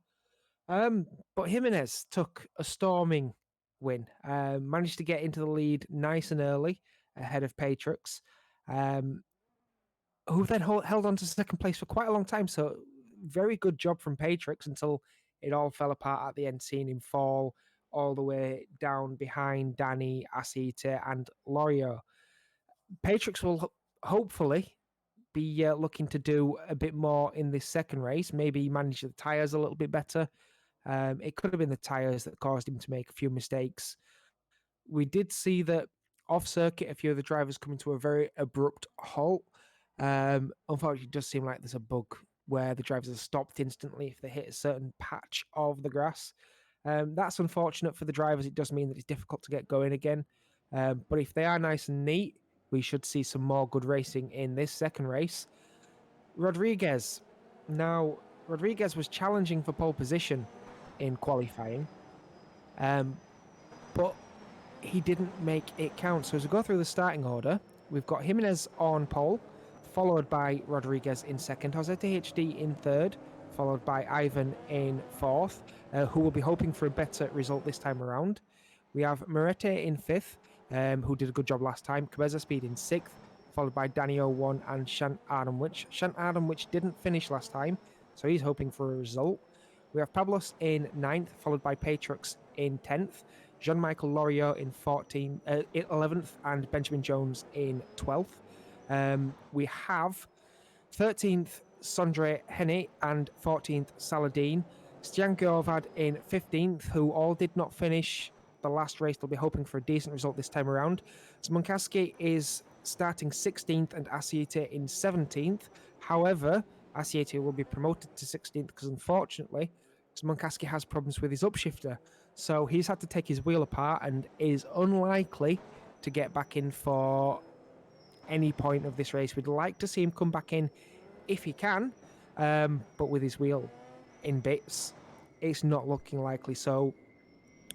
But Jimenez took a storming win, managed to get into the lead nice and early ahead of Patrix, who then held on to second place for quite a long time. So very good job from Patrix until it all fell apart at the end, seeing him fall all the way down behind Danny, Asita and Lorio. Patrix will hopefully be looking to do a bit more in this second race, maybe manage the tyres a little bit better. It could have been the tyres that caused him to make a few mistakes. We did see that off circuit, a few of the drivers coming to a very abrupt halt. Unfortunately, it does seem like there's a bug where the drivers are stopped instantly if they hit a certain patch of the grass. That's unfortunate for the drivers. It does mean that it's difficult to get going again. But if they are nice and neat, we should see some more good racing in this second race. Rodriguez. Now, Rodriguez was challenging for pole position in qualifying, but he didn't make it count. So as we go through the starting order, we've got Jimenez on pole, followed by Rodriguez in second, Wtcc in third, followed by Ivan in fourth, who will be hoping for a better result this time around. We have Moretti in fifth, who did a good job last time, Cabeza Speed in sixth, followed by Danny 01 and Shant Adamwich. Shant Adamwich didn't finish last time, so he's hoping for a result. We have Pablos in ninth, followed by Patrix in 10th, Jean-Michel Loriot in 11th, and Benjamin Jones in 12th. We have 13th, Sondre Henne, and 14th, Saladin. Stian Gorvad in 15th, who all did not finish the last race. They'll be hoping for a decent result this time around. Smonkaski is starting 16th and Asiete in 17th. However, Asiete will be promoted to 16th because unfortunately, Smonkaski has problems with his upshifter. So he's had to take his wheel apart and is unlikely to get back in for any point of this race. We'd like to see him come back in if he can, but with his wheel in bits, it's not looking likely. So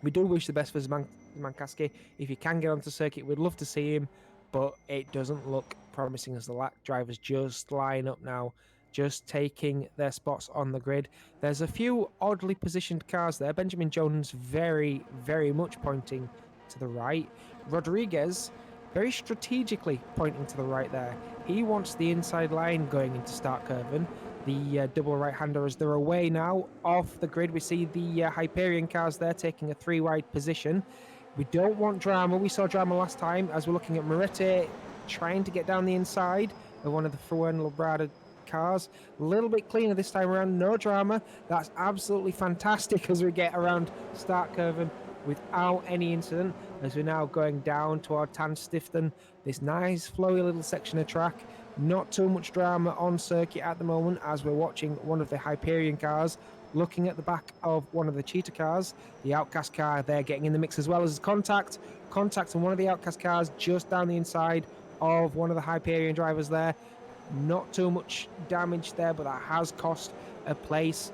we do wish the best for Smonkaski. If he can get onto the circuit, we'd love to see him, but it doesn't look promising as the lap drivers just line up now, just taking their spots on the grid. There's a few oddly positioned cars there. Benjamin Jones very, very much pointing to the right. Rodriguez very strategically pointing to the right there. He wants the inside line going into Starkirven. The double right-hander as they're away now off the grid. We see the Hyperion cars there taking a 3-wide position. We don't want drama. We saw drama last time as we're looking at Moretti trying to get down the inside of one of the Fruin Labrada cars. A little bit cleaner this time around. No drama. That's absolutely fantastic as we get around Starkirven without any incident, as we're now going down toward Tandstiften, this nice flowy little section of track. Not too much drama on circuit at the moment as we're watching one of the Hyperion cars looking at the back of one of the Cheetah cars. The Outcast car there getting in the mix as well as contact on one of the Outcast cars just down the inside of one of the Hyperion drivers there. Not too much damage there, but that has cost a place.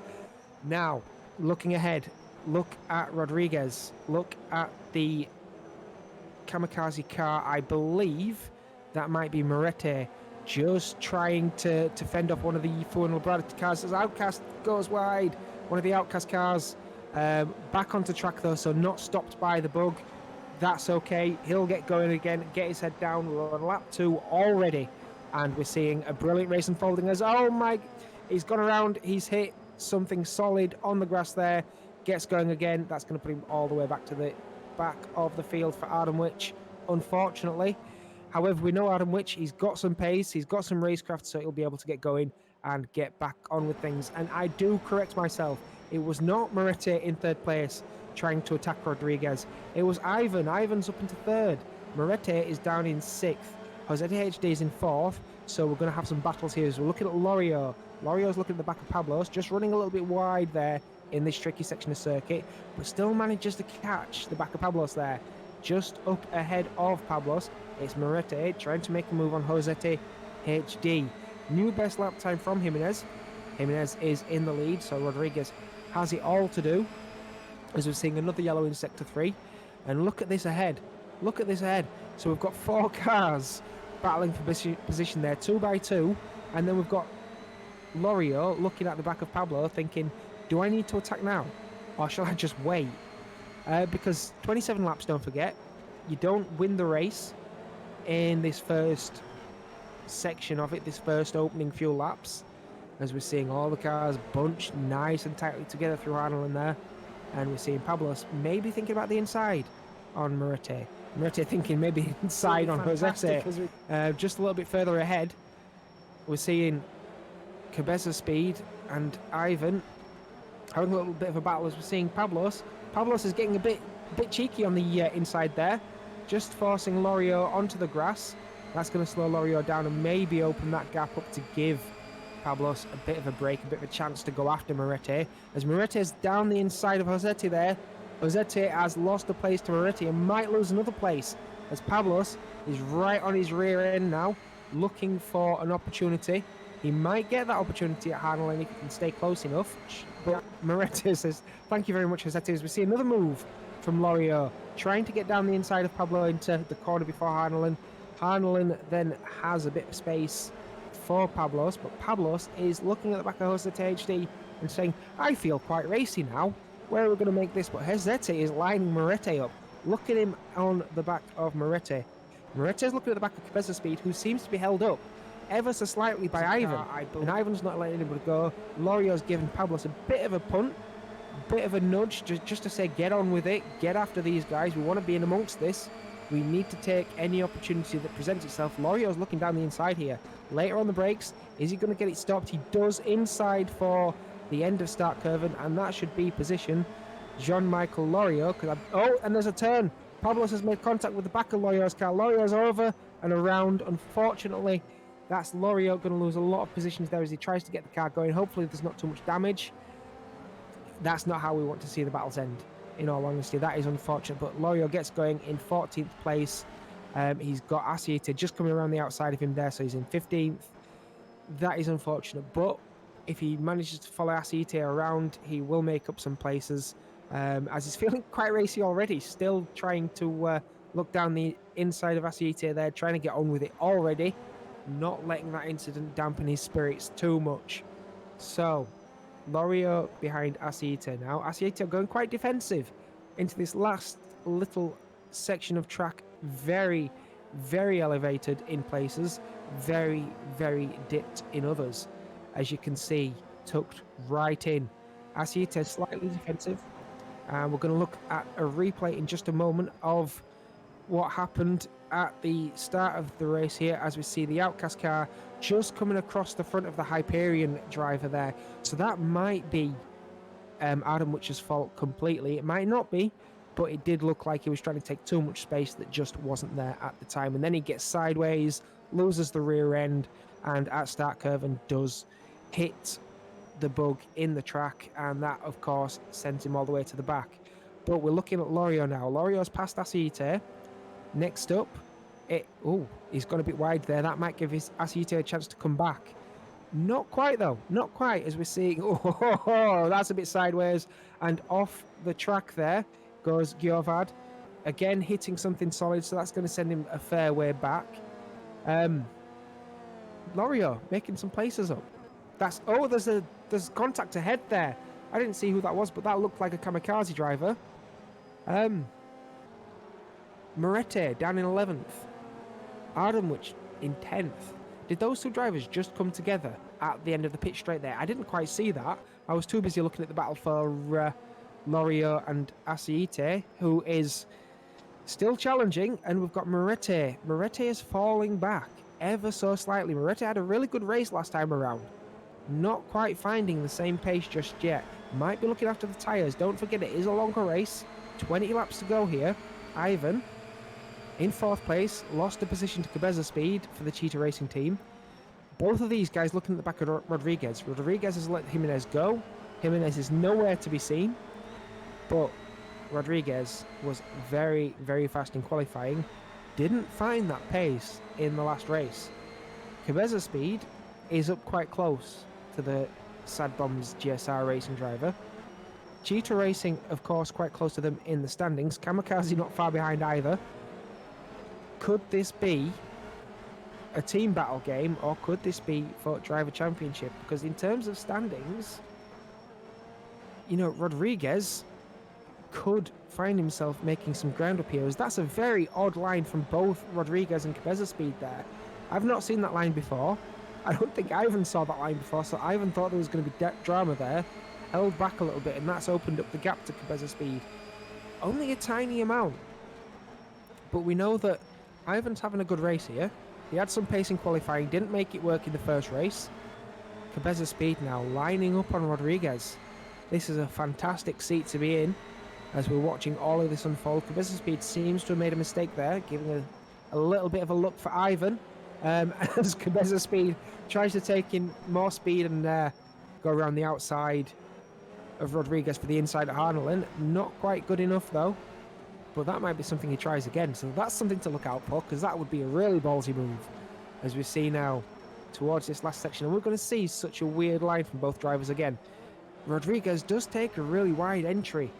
Now, looking ahead, look at Rodriguez. Look at the Kamikaze car. I believe that might be Moretti just trying to fend off one of the Fuenel Labrada cars as Outcast goes wide. One of the Outcast cars back onto track though, so not stopped by the bug. That's okay. He'll get going again, get his head down. We're on lap 2 already, and we're seeing a brilliant race unfolding as, oh my, he's gone around, he's hit something solid on the grass there, gets going again. That's going to put him all the way back to the back of the field for Adamwich, unfortunately. However, we know Adamwich, he's got some pace, he's got some racecraft, so he'll be able to get going and get back on with things. And I do correct myself, it was not Moretti in third place trying to attack Rodriguez. It was Ivan. Ivan's up into third. Moretti is down in 6th. Jose HD is in 4th. So we're going to have some battles here. So we're looking at Lorio. Lorio's looking at the back of Pablos, just running a little bit wide there in this tricky section of circuit, but still manages to catch the back of Pablos there. just up ahead of Pablos. It's Morete trying to make a move on Wtcc HD. New best lap time from Jimenez. Jimenez is in the lead, so Rodriguez has it all to do. As we're seeing another yellow in Sector 3. And look at this ahead. Look at this ahead. So we've got 4 cars battling for position there, 2 by 2. And then we've got Lorio looking at the back of Pablo thinking, do I need to attack now? Or shall I just wait? Because 27 laps, don't forget. You don't win the race in this first section of it, this first opening few laps. As we're seeing all the cars bunched nice and tightly together through Arnold there. And we're seeing Pablos maybe thinking about the inside on Morete. Morete thinking maybe inside on Wtcc. Just a little bit further ahead, we're seeing Cabeza Speed and Ivan having a little bit of a battle as we're seeing Pablos. Pablos is getting a bit cheeky on the inside there, just forcing Lorio onto the grass. That's going to slow Lorio down and maybe open that gap up to give Pablos a bit of a break, a bit of a chance to go after Morete. As Morete is down the inside of Wtcc there, Wtcc has lost a place to Morete and might lose another place as Pablos is right on his rear end now, looking for an opportunity. He might get that opportunity at Harnelin if he can stay close enough. But Morete says, thank you very much, Wtcc. As we see another move from Lorio, trying to get down the inside of Pablo into the corner before Harnelin. Harnelin then has a bit of space for Pablos, but Pablos is looking at the back of Wtcc HD and saying, I feel quite racy now. Where are we going to make this? But Wtcc is lining Morete up. Look at him on the back of Morete. Morete is looking at the back of Cabeza Speed, who seems to be held up ever so slightly by Ivan. And Ivan's not letting anybody go. Lorio's giving Pablos a bit of a punt, a bit of a nudge, just to say, get on with it, get after these guys. We want to be in amongst this. We need to take any opportunity that presents itself. Lorio's looking down the inside here. Later on the brakes, is he going to get it stopped? He does inside for the end of start curve, and that should be position. Jean-Michel Lorio. Oh, and there's a turn. Pablos has made contact with the back of Lorio's car. Lorio's over and around. Unfortunately, that's Lorio going to lose a lot of positions there as he tries to get the car going. Hopefully there's not too much damage. That's not how we want to see the battles end, in all honesty. That is unfortunate, but Lorio gets going in 14th place. He's got Asieta just coming around the outside of him there, so he's in 15th. That is unfortunate, but if he manages to follow Asieta around, he will make up some places, as he's feeling quite racy already, still trying to look down the inside of Asieta there, trying to get on with it already, not letting that incident dampen his spirits too much. So Lorio behind Asieta now. Asieta going quite defensive into this last little section of track. Very, very elevated in places. Very, very dipped in others. As you can see, tucked right in. Asieta slightly defensive. And we're going to look at a replay in just a moment of what happened at the start of the race here, as we see the Outcast car just coming across the front of the Hyperion driver there. So that might be Adam Witcher's fault completely. It might not be, but it did look like he was trying to take too much space that just wasn't there at the time. And then he gets sideways, loses the rear end, and at start curve and does hit the bug in the track, and that of course sends him all the way to the back. But we're looking at Lorio now. Lorio's past Asieta. Next up, he's gone a bit wide there. That might give his Asieta a chance to come back. Not quite though, not quite, as we're seeing. Oh, that's a bit sideways, and off the track there goes Giovad, again hitting something solid, so that's going to send him a fair way back. Lorio making some places up. There's contact ahead there. I didn't see who that was, but that looked like a kamikaze driver. Morete down in 11th. Adamwich in 10th. Did those two drivers just come together at the end of the pitch straight there? I didn't quite see that. I was too busy looking at the battle for Lorio and Asieta, who is still challenging, and we've got Morete. Morete is falling back ever so slightly. Morete had a really good race last time around. Not quite finding the same pace just yet. Might be looking after the tyres. Don't forget, it is a longer race. 20 laps to go here. Ivan in 4th place, lost a position to Cabeza Speed for the Cheetah Racing team. Both of these guys looking at the back of Rodriguez. Rodriguez has let Jimenez go. Jimenez is nowhere to be seen. But Rodriguez was very, very fast in qualifying, didn't find that pace in the last race. Cabez's speed is up quite close to the Sad Bombs GSR racing driver. Cheetah Racing, of course, quite close to them in the standings. Kamikaze not far behind either. Could this be a team battle game, or could this be for driver championship? Because in terms of standings, you know, Rodriguez could find himself making some ground up here, as that's a very odd line from both Rodriguez and Cabez's speed there. I've not seen that line before. I don't think Ivan saw that line before, so Ivan thought there was going to be drama there, held back a little bit, and that's opened up the gap to Cabez's speed. Only a tiny amount. But we know that Ivan's having a good race here. He had some pace in qualifying, didn't make it work in the first race. Cabez's speed now lining up on Rodriguez. This is a fantastic seat to be in as we're watching all of this unfold. Cabez's speed seems to have made a mistake there, giving a little bit of a look for Ivan. As Cabez's speed tries to take in more speed and go around the outside of Rodriguez for the inside at Harnelin. Not quite good enough though, but that might be something he tries again, so that's something to look out for, because that would be a really ballsy move, as we see now towards this last section. And we're going to see such a weird line from both drivers again. Rodriguez does take a really wide entry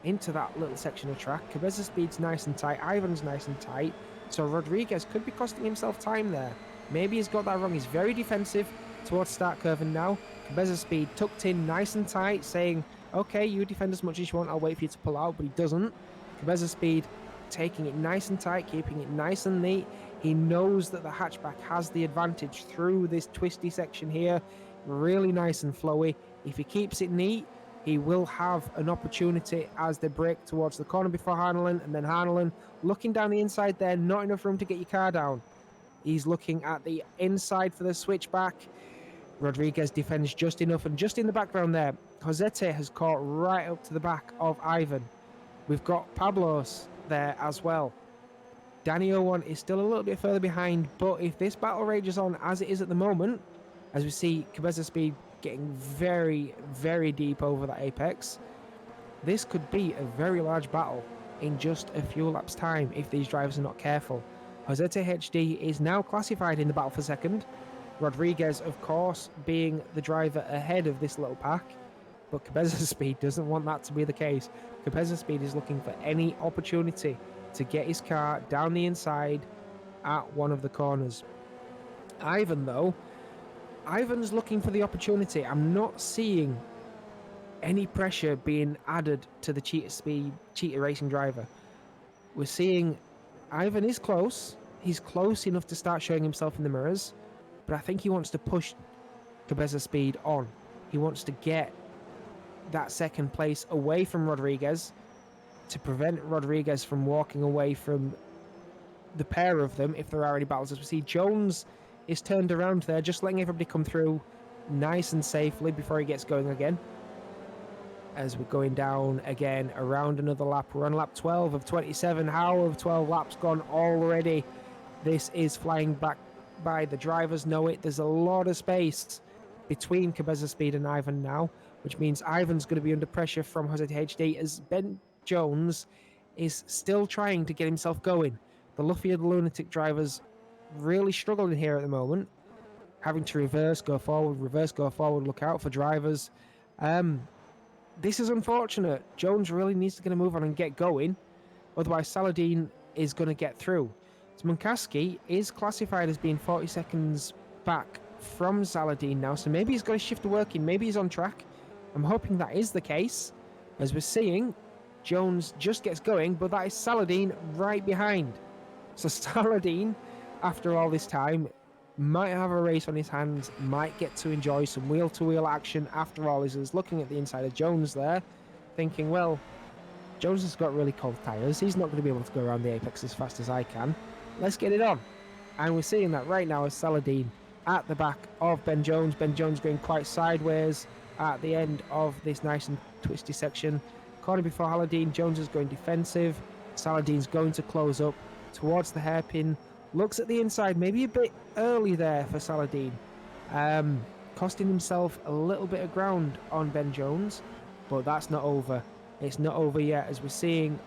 into that little section of track. Cabez's speed's nice and tight, Ivan's nice and tight, so Rodriguez could be costing himself time there. Maybe he's got that wrong. He's very defensive towards start curve, and now Cabez's speed tucked in nice and tight, saying, okay, you defend as much as you want, I'll wait for you to pull out, but he doesn't. Cabez's speed taking it nice and tight, keeping it nice and neat. He knows that the hatchback has the advantage through this twisty section here. Really nice and flowy. If he keeps it neat, he will have an opportunity as they break towards the corner before Harnelin, and then Harnelin looking down the inside there, not enough room to get your car down. He's looking at the inside for the switchback. Rodriguez defends just enough, and just in the background there, Wtcc has caught right up to the back of Ivan. We've got Pablos there as well. Danny 01 is still a little bit further behind, but if this battle rages on as it is at the moment, as we see Cabez's speed getting very, very deep over that apex, this could be a very large battle in just a few laps' time if these drivers are not careful. Wtcc HD is now classified in the battle for second. Rodriguez, of course, being the driver ahead of this little pack, but Cabez's speed doesn't want that to be the case. Cabez's speed is looking for any opportunity to get his car down the inside at one of the corners. Ivan, though, Ivan's looking for the opportunity. I'm not seeing any pressure being added to the cheetah racing driver. We're seeing Ivan is close. He's close enough to start showing himself in the mirrors, but I think he wants to push Cabez's speed on. He wants to get that second place away from Rodriguez to prevent Rodriguez from walking away from the pair of them if there are any battles. As we see, Jones is turned around there, just letting everybody come through nice and safely before he gets going again. As we're going down again around another lap, we're on lap 12 of 27. How have 12 laps gone already? This is flying back by. The drivers know it. There's a lot of space between Cabez's speed and Ivan now, which means Ivan's going to be under pressure from Wtcc HD as Ben Jones is still trying to get himself going. The Luffiard Lunatic drivers really struggling here at the moment, having to reverse, go forward, look out for drivers. This is unfortunate. Jones really needs to get a move on and get going, otherwise Saladin is going to get through. So Munkaski is classified as being 40 seconds back from Saladin now, so maybe he's got a shift of working, maybe he's on track. I'm hoping that is the case, as we're seeing Jones just gets going, but that is Saladin right behind. So Saladin, after all this time, might have a race on his hands, might get to enjoy some wheel-to-wheel action after all. He's looking at the inside of Jones there, thinking, well, Jones has got really cold tyres, he's not going to be able to go around the apex as fast as I can. Let's get it on. And we're seeing that right now as Saladin at the back of Ben Jones. Ben Jones going quite sideways at the end of this nice and twisty section. Corner before Saladin, Jones is going defensive. Saladin's going to close up towards the hairpin. Looks at the inside, maybe a bit early there for Saladin. Costing himself a little bit of ground on Ben Jones, but that's not over. It's not over yet, as we're seeing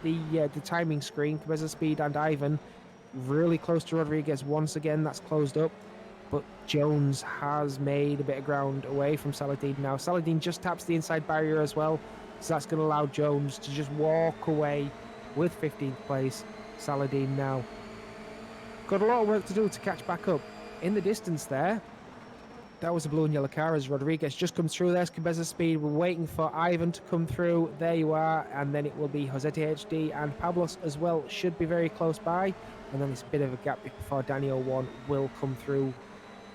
the timing screen. Cabeza Speed and Ivan really close to Rodriguez once again. That's closed up. But Jones has made a bit of ground away from Saladin now. Saladin just taps the inside barrier as well. So that's going to allow Jones to just walk away with 15th place. Saladin now got a lot of work to do to catch back up. In the distance there, that was a blue and yellow car as Rodriguez just comes through. There's Cabeza Speed. We're waiting for Ivan to come through. There you are. And then it will be Wtcc and Pablos as well. Should be very close by. And then it's a bit of a gap before Daniel 1 will come through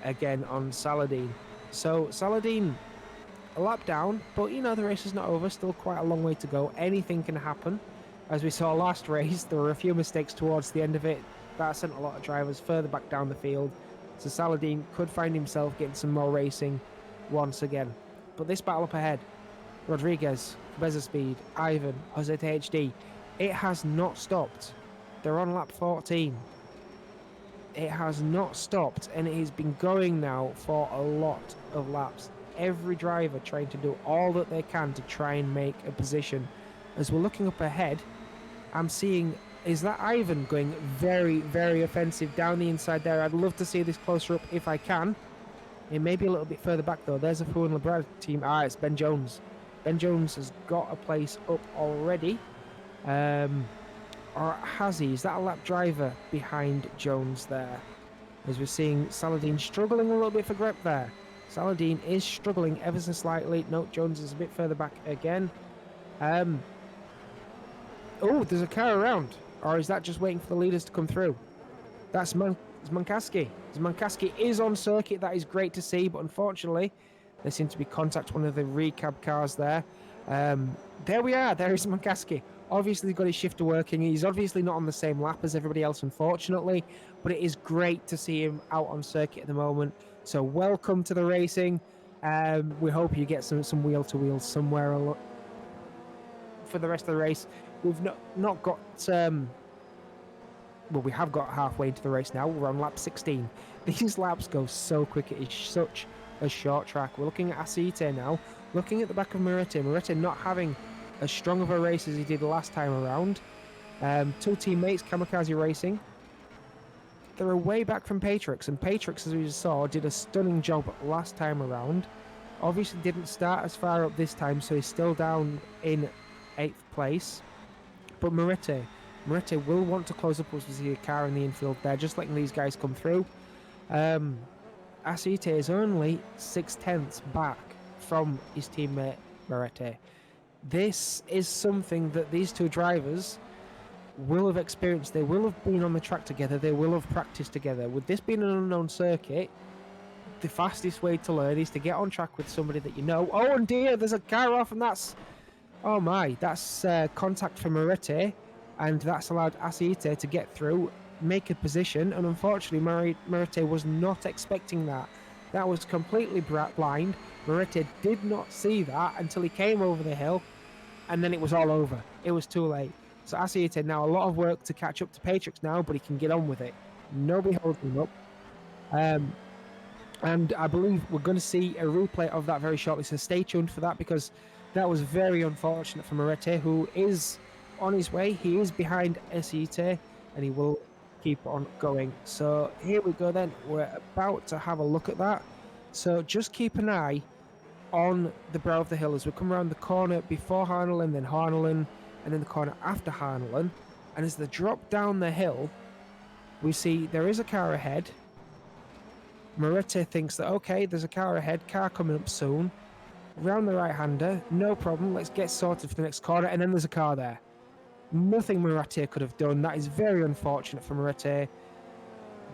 again on Saladin. So Saladin a lap down, but you know the race is not over. Still quite a long way to go. Anything can happen. As we saw last race, there were a few mistakes towards the end of it. That sent a lot of drivers further back down the field. So Saladin could find himself getting some more racing once again. But this battle up ahead, Rodriguez, Cabeza Speed, Ivan, Wtcc, it has not stopped. They're on lap 14. It has not stopped, and it has been going now for a lot of laps. Every driver trying to do all that they can to try and make a position. As we're looking up ahead, I'm seeing, is that Ivan going very, very offensive down the inside there? I'd love to see this closer up if I can. It may be a little bit further back though. There's a Fu and Labrad team. It's Ben Jones. Ben Jones has got a place up already. Or has he? Is that a lap driver behind Jones there? As we're seeing Saladin struggling a little bit for grip there. Saladin is struggling ever so slightly. No, Jones is a bit further back again. Oh, there's a car around. Or is that just waiting for the leaders to come through? That's Mankaski. Mankaski is on circuit. That is great to see, but unfortunately, there seems to be contact one of the recab cars there. There we are. There is Mankaski. Obviously got his shifter working. He's obviously not on the same lap as everybody else, unfortunately, but it is great to see him out on circuit at the moment. So welcome to the racing. We hope you get some wheel to wheel somewhere for the rest of the race. We've not got well, we have got halfway into the race now. We're on lap 16. These laps go so quick. It is such a short track. We're looking at Aceite now, looking at the back of Moretti not having as strong of a race as he did last time around. Two teammates, Kamikaze Racing. They're way back from Patrix, and Patrix, as we just saw, did a stunning job last time around. Obviously didn't start as far up this time, so he's still down in 8th place. But Moretti will want to close up as we see a car in the infield there, just letting these guys come through. Aceite is only 6/10 back from his teammate Moretti. This is something that these two drivers will have experienced. They will have been on the track together. They will have practiced together. With this being an unknown circuit, the fastest way to learn is to get on track with somebody that you know. Oh, and dear, there's a car off, and that's... Oh my, that's contact for Moretti, and that's allowed Aceite to get through, make a position, and unfortunately Moretti was not expecting that. That was completely blind. Moretti did not see that until he came over the hill, and then it was all over. It was too late. So Aceite now a lot of work to catch up to Patrix now, but he can get on with it. Nobody holds him up. And I believe we're going to see a replay of that very shortly, so stay tuned for that, because that was very unfortunate for Moretti, who is on his way. He is behind Aceite, and he will keep on going. So here we go then. We're about to have a look at that. So just keep an eye on the brow of the hill as we come around the corner before Harnelen, then Harnelen, and then the corner after Harnelen. And as they drop down the hill, we see there is a car ahead. Moretti thinks that, okay, there's a car ahead, car coming up soon. Round the right-hander, no problem, let's get sorted for the next corner, and then there's a car there. Nothing Moretti could have done. That is very unfortunate for Moretti.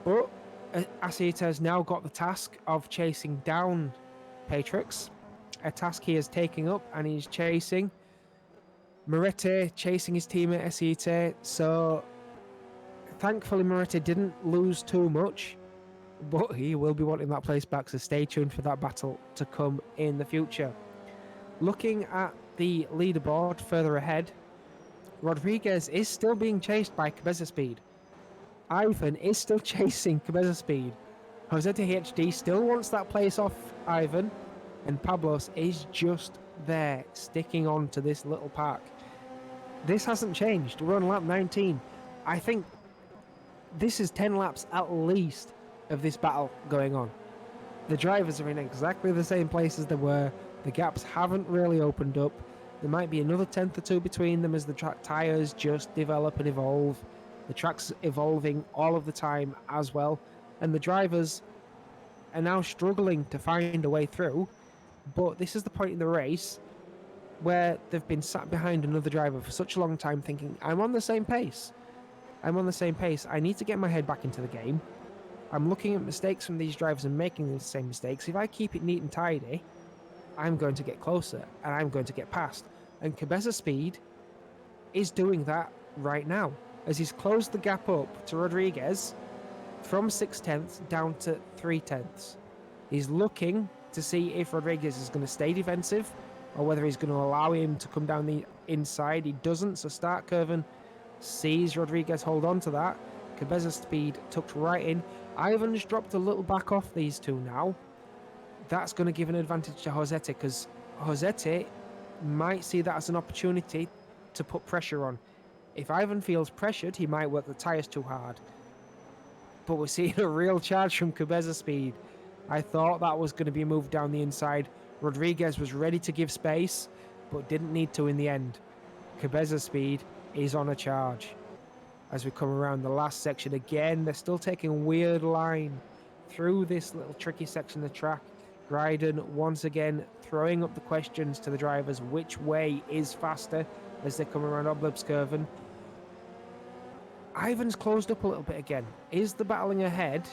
But Aceite has now got the task of chasing down Patrix, a task he is taking up, and he's chasing Moretti, chasing his teammate Aceite. So thankfully Moretti didn't lose too much, but he will be wanting that place back, so stay tuned for that battle to come in the future. Looking at the leaderboard further ahead, Rodriguez is still being chased by Cabeza Speed. Ivan is still chasing Cabeza Speed. Wtcc still wants that place off Ivan, and Pablos is just there sticking on to this little pack. This hasn't changed. We're on lap 19. I think this is 10 laps at least of this battle going on. The drivers are in exactly the same place as they were. The gaps haven't really opened up. There might be another tenth or two between them as the track tyres just develop and evolve. The track's evolving all of the time as well. And the drivers are now struggling to find a way through. But this is the point in the race where they've been sat behind another driver for such a long time thinking, I'm on the same pace. I'm on the same pace. I need to get my head back into the game. I'm looking at mistakes from these drivers and making the same mistakes. If I keep it neat and tidy, I'm going to get closer and I'm going to get past. And Wtcc is doing that right now as he's closed the gap up to Rodriguez from 6/10 down to 3/10. He's looking to see if Rodriguez is going to stay defensive or whether he's going to allow him to come down the inside. He doesn't, so start curving sees Rodriguez hold on to that. Wtcc tucked right in. Ivan's dropped a little back off these two now. That's going to give an advantage to Wtcc because Wtcc might see that as an opportunity to put pressure on. If Ivan feels pressured, he might work the tyres too hard. But we're seeing a real charge from Wtcc. I thought that was going to be moved down the inside. Rodriguez was ready to give space, but didn't need to in the end. Wtcc is on a charge. As we come around the last section again, they're still taking a weird line through this little tricky section of the track. Dryden once again throwing up the questions to the drivers, which way is faster as they come around Oblebskurven. Ivan's closed up a little bit again. Is the battling ahead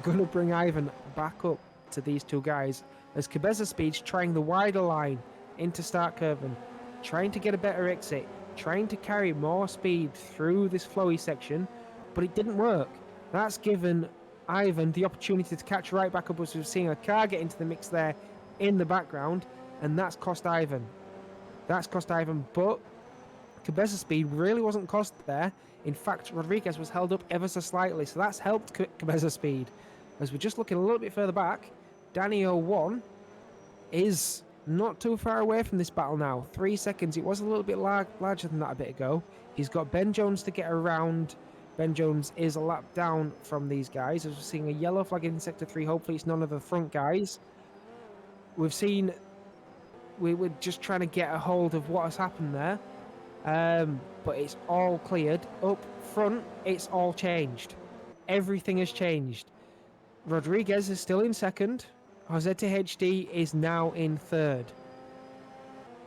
going to bring Ivan back up to these two guys as Wtcc trying the wider line into start curving, trying to get a better exit, trying to carry more speed through this flowy section, but it didn't work. That's given Ivan the opportunity to catch right back up as we're seeing a car get into the mix there in the background, and that's cost Ivan. But Wtcc really wasn't cost there. In fact, Rodriguez was held up ever so slightly, so that's helped Wtcc. As we're just looking a little bit further back, Danny 01 is not too far away from this battle now. 3 seconds. It was a little bit larger than that a bit ago. He's got Ben Jones to get around. Ben Jones is a lap down from these guys. As we're seeing a yellow flag in Sector 3. Hopefully it's none of the front guys. We're just trying to get a hold of what has happened there. But it's all cleared. Up front, it's all changed. Everything has changed. Rodriguez is still in second. Wtcc HD is now in third.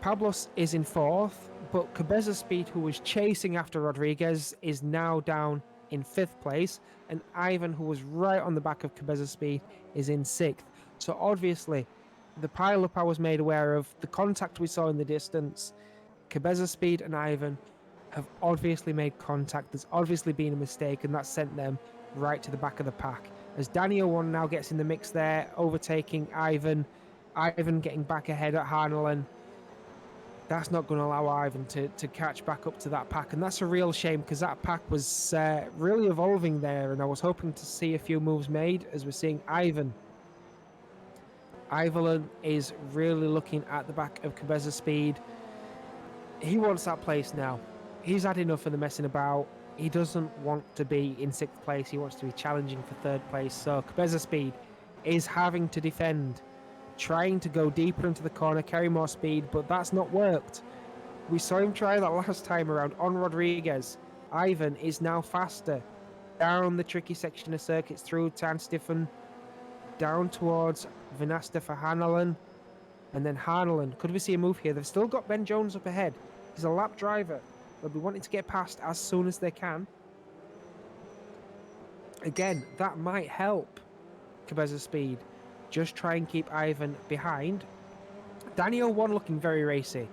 Pablos is in fourth, but Wtcc, who was chasing after Rodriguez, is now down in fifth place, and Ivan, who was right on the back of Wtcc, is in sixth. So obviously, the pile-up I was made aware of, the contact we saw in the distance, Wtcc and Ivan have obviously made contact. There's obviously been a mistake, and that sent them right to the back of the pack. As Danny 01 now gets in the mix there, overtaking Ivan. Ivan getting back ahead at Harnellen. That's not going to allow Ivan to catch back up to that pack, and that's a real shame because that pack was really evolving there, and I was hoping to see a few moves made as we're seeing Ivan. Ivan is really looking at the back of Wtcc. He wants that place now. He's had enough of the messing about. He doesn't want to be in sixth place. He wants to be challenging for third place. So Wtcc is having to defend, trying to go deeper into the corner, carry more speed, but that's not worked. We saw him try that last time around on Rodriguez. Ivan is now faster. Down the tricky section of circuits through Tanstiffen, down towards Vinasta for Harnellen, and then Harnellen. Could we see a move here? They've still got Ben Jones up ahead. He's a lap driver. They'll be wanting to get past as soon as they can. Again, that might help Wtcc. Just try and keep Ivan behind. Danny 01 looking very racy.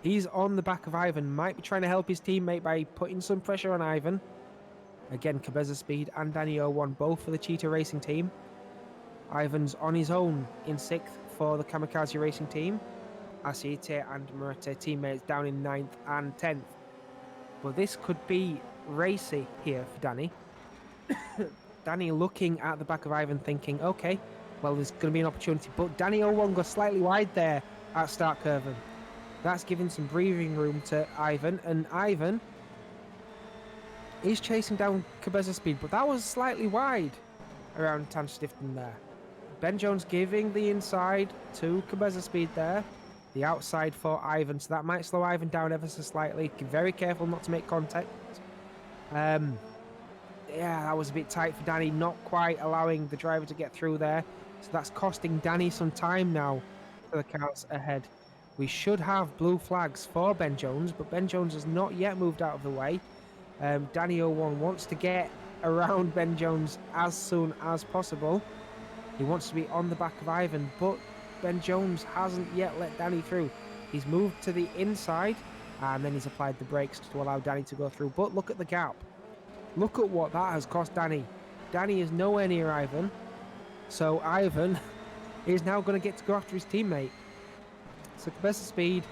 He's on the back of Ivan. Might be trying to help his teammate by putting some pressure on Ivan. Again, Wtcc and Danny 01 both for the Cheetah Racing team. Ivan's on his own in sixth for the Kamikaze Racing team. Asite and Murate teammates down in 9th and 10th. But this could be racy here for Danny. Danny looking at the back of Ivan thinking, okay, well, there's going to be an opportunity. But Danny 01 goes slightly wide there at start curve. That's giving some breathing room to Ivan, and Ivan is chasing down Cabeza Speed, but that was slightly wide around Tanstifton there. Ben Jones giving the inside to Cabeza Speed there, the outside for Ivan, so that might slow Ivan down ever so slightly. Be very careful not to make contact. Yeah, that was a bit tight for Danny, not quite allowing the driver to get through there. So that's costing Danny some time now for the cars ahead. We should have blue flags for Ben Jones, but Ben Jones has not yet moved out of the way. Danny 01 wants to get around Ben Jones as soon as possible. He wants to be on the back of Ivan, but Ben Jones hasn't yet let Danny through. He's moved to the inside, and then he's applied the brakes to allow Danny to go through. But look at the gap. Look at what that has cost Danny. Danny is nowhere near Ivan, so Ivan is now going to get to go after his teammate. So Cabeza Speed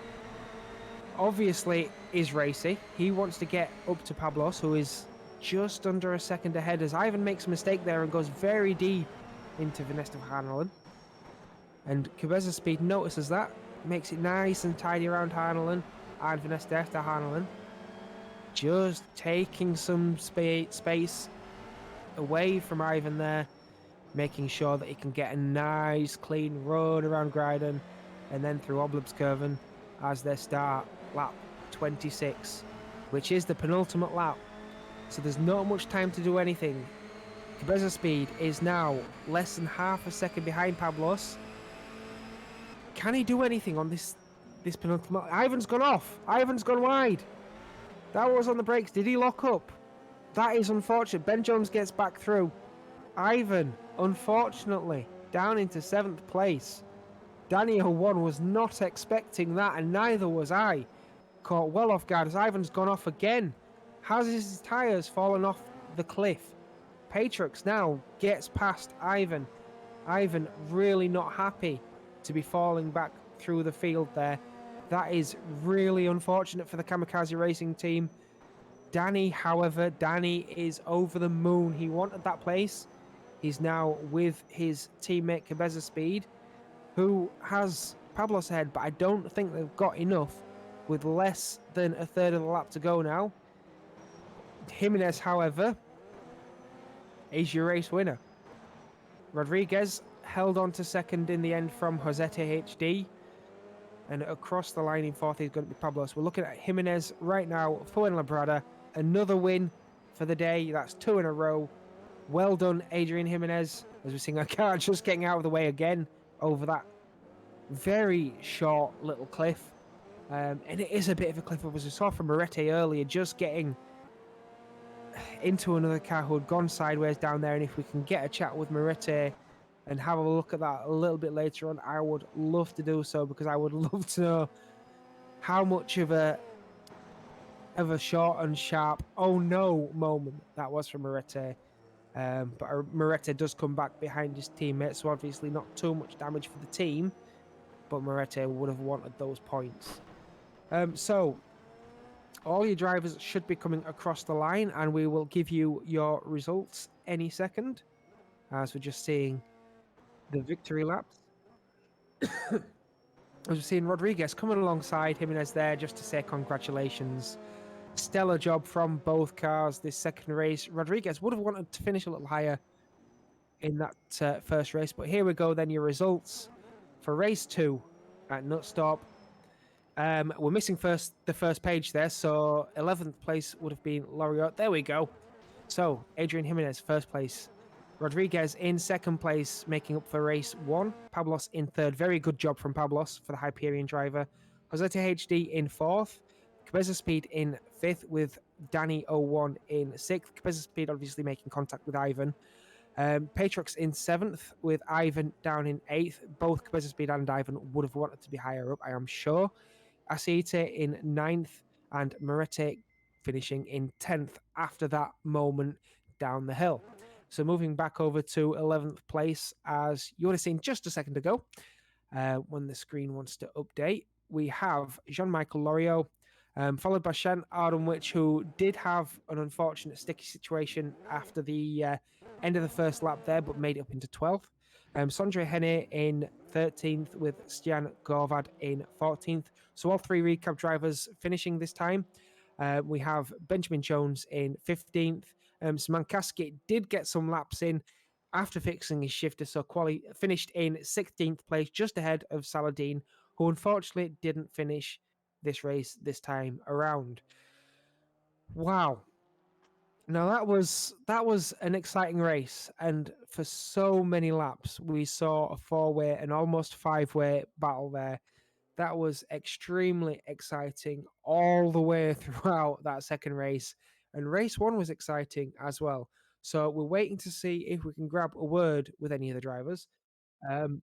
obviously is racy. He wants to get up to Pablos, who is just under a second ahead, as Ivan makes a mistake there and goes very deep into Vanessa Harnelen. And Cabeza Speed notices that, makes it nice and tidy around Harnelen and Vanessa Harnelen. Just taking some space away from Ivan there, making sure that he can get a nice clean run around Gryden and then through Oblibskurven as they start lap 26, which is the penultimate lap. So there's not much time to do anything. Cabeza Speed is now less than half a second behind Pablos. Can he do anything on this penultimate? Ivan's gone off. Ivan's gone wide. That was on the brakes. Did he lock up? That is unfortunate. Ben Jones gets back through. Ivan, unfortunately, down into 7th place. Danny 01 was not expecting that, and neither was I. Caught well off guard as Ivan's gone off again. Has his tyres fallen off the cliff? Patrix now gets past Ivan. Ivan really not happy to be falling back through the field there. That is really unfortunate for the Kamikaze Racing team. Danny, however, Danny is over the moon. He wanted that place. He's now with his teammate Cabeza Speed, who has Pablos ahead, but I don't think they've got enough with less than a third of the lap to go now. Jimenez, however, is your race winner. Rodriguez held on to second in the end from Josete HD. And across the line in 4th is going to be Pablos. We're looking at Jimenez right now for Labrada. Another win for the day. That's 2 in a row. Well done, Adrian Jimenez. As we're seeing our car just getting out of the way again over that very short little cliff. And it is a bit of a cliff, as we saw from Moretti earlier, just getting into another car who had gone sideways down there. And if we can get a chat with Moretti and have a look at that a little bit later on, I would love to do so, because I would love to know how much of a short and sharp oh no moment that was from Moretti. But Moretti does come back behind his teammates, so obviously not too much damage for the team, but Moretti would have wanted those points. So all your drivers should be coming across the line, and we will give you your results any second, as we're just seeing the victory laps. As we're seeing Rodriguez coming alongside Jimenez there just to say congratulations. Stellar job from both cars this second race. Rodriguez would have wanted to finish a little higher in that first race, but here we go then, your results for race 2 at Knutstorp. We're missing the first page there, so 11th place would have been Loriot. There we go. So Adrian Jimenez, first place. Rodriguez in second place, making up for race 1. Pablos in third. Very good job from Pablos for the Hyperion driver. Josete HD in fourth. Cabeza Speed in fifth, with Danny 01 in sixth. Cabeza Speed obviously making contact with Ivan. Patrix in seventh, with Ivan down in eighth. Both Cabeza Speed and Ivan would have wanted to be higher up, I am sure. Aceite in ninth, and Moretti finishing in 10th after that moment down the hill. So moving back over to 11th place, as you would have seen just a second ago, when the screen wants to update, we have Jean-Michael Loriot, followed by Shan Ardenwich, who did have an unfortunate sticky situation after the end of the first lap there, but made it up into 12th. Sondre Henne in 13th with Stian Gorvad in 14th. So all three recap drivers finishing this time. We have Benjamin Jones in 15th. Smankaski did get some laps in after fixing his shifter, so finished in 16th place, just ahead of Saladin, who unfortunately didn't finish this race this time around. Wow. Now that was an exciting race, and for so many laps, we saw a four-way and almost five-way battle there. That was extremely exciting all the way throughout that second race, and race one was exciting as well. So we're waiting to see if we can grab a word with any of the drivers. Um,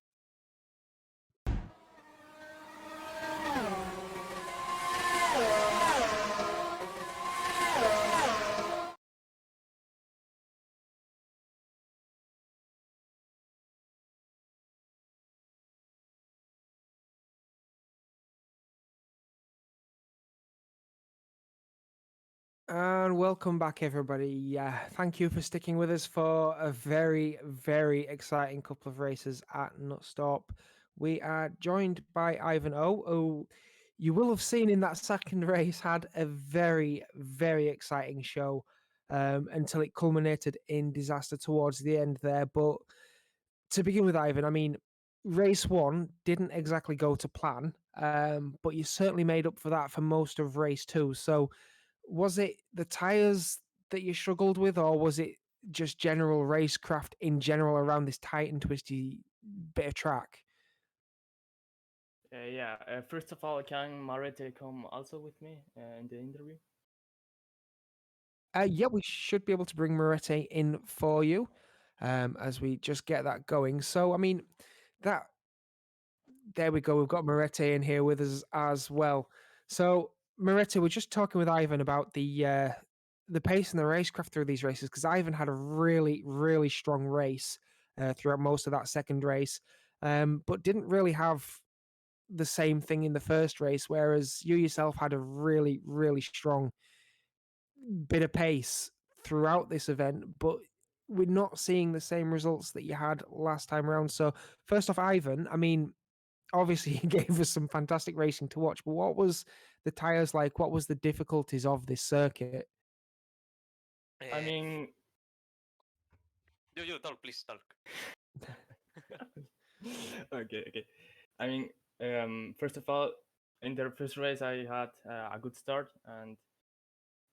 And welcome back, everybody. Yeah, thank you for sticking with us for a very, very exciting couple of races at Knutstorp. We are joined by Ivan O, who you will have seen in that second race had a very, very exciting show until it culminated in disaster towards the end there. But to begin with, Ivan, I mean, race one didn't exactly go to plan, but you certainly made up for that for most of race two. So, was it the tires that you struggled with, or was it just general racecraft in general around this tight and twisty bit of track? Yeah, first of all, can Marete come also with me in the interview? Yeah, we should be able to bring Moretti in for you as we just get that going. So, I mean, that there we go. We've got Moretti in here with us as well. So, Moretti, we're just talking with Ivan about the pace and the racecraft through these races because Ivan had a really, really strong race throughout most of that second race, but didn't really have the same thing in the first race. Whereas you yourself had a really, really strong bit of pace throughout this event, but we're not seeing the same results that you had last time around. So, first off, Ivan, I mean, obviously he gave us some fantastic racing to watch, but what was the tires like? What was the difficulties of this circuit? I Uh, mean, you talk, please talk. okay. I mean, first of all, in the first race, I had a good start and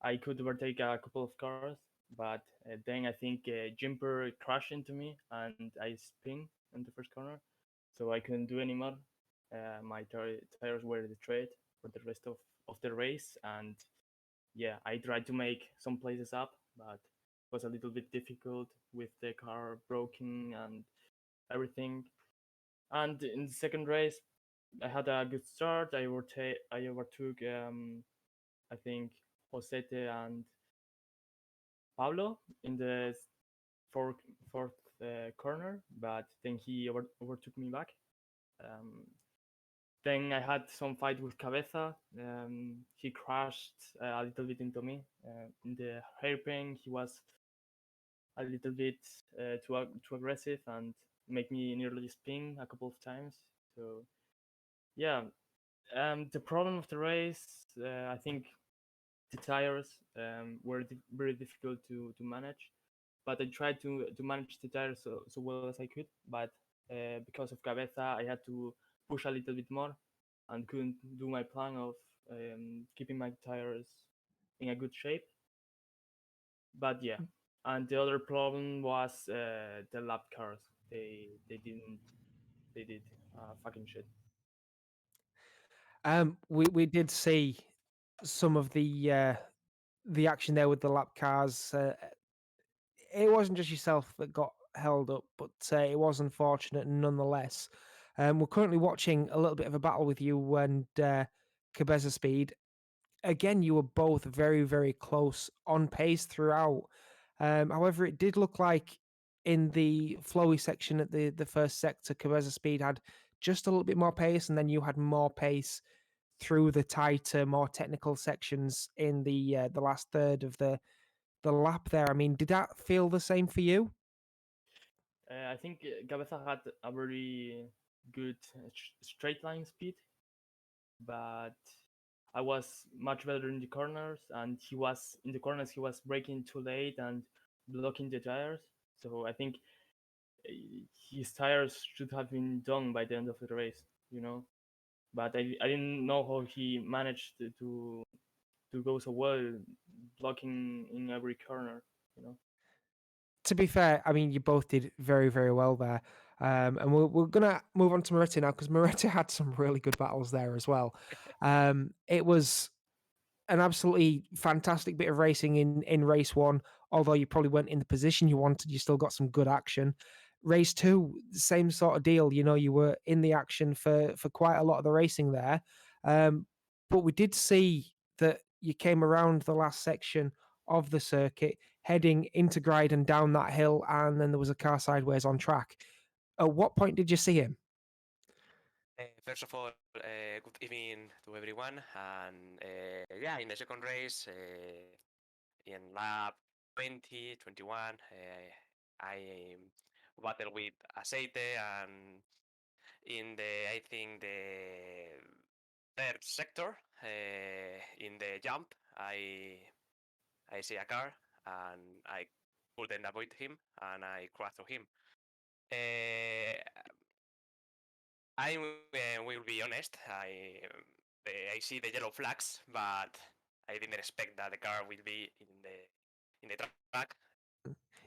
I could overtake a couple of cars, but then I think Jumper crashed into me and I spin in the first corner, so I couldn't do anymore. My tires were destroyed for the rest of the race, and yeah, I tried to make some places up, but it was a little bit difficult with the car broken and everything. And in the second race, I had a good start. I overtook I think Josete and Pablo in the fourth fourth corner, but then he overtook me back. Um, then I had some fight with Cabeza. He crashed a little bit into me in the hairpin. He was a little bit too aggressive and make me nearly spin a couple of times. So yeah, the problem of the race, I think the tires were very difficult to manage, but I tried to manage the tires so well as I could. But because of Cabeza, I had to push a little bit more and couldn't do my plan of keeping my tires in a good shape. But yeah, and the other problem was the lap cars. They did fucking shit. We did see some of the action there with the lap cars. It wasn't just yourself that got held up, but it was unfortunate nonetheless. We're currently watching a little bit of a battle with you and Cabeza Speed. Again, you were both very, very close on pace throughout. However, it did look like in the flowy section at the first sector, Cabeza Speed had just a little bit more pace, and then you had more pace through the tighter, more technical sections in the last third of the lap there. I mean, did that feel the same for you? I think Cabeza had a very good straight line speed, but I was much better in the corners, and he was in the corners. He was braking too late and blocking the tires. So I think uh, his tires should have been done by the end of the race, you know. But I didn't know how he managed to go so well, blocking in every corner, you know. To be fair, I mean, you both did very, very well there. And we're going to move on to Moretti now because Moretti had some really good battles there as well. It was an absolutely fantastic bit of racing in race one. Although you probably weren't in the position you wanted, you still got some good action. Race two, same sort of deal. You know, you were in the action for quite a lot of the racing there. Um, but we did see that you came around the last section of the circuit, heading into Gryden down that hill, and then there was a car sideways on track. At what point did you see him? First of all, good evening to everyone. And yeah, in the second race, in lap 20, 21, I battled with Aceite, and in the, I think, the third sector, in the jump, I see a car, and I couldn't avoid him, and I crashed through him. Uh, I will be honest. I see the yellow flags, but I didn't expect that the car will be in the track.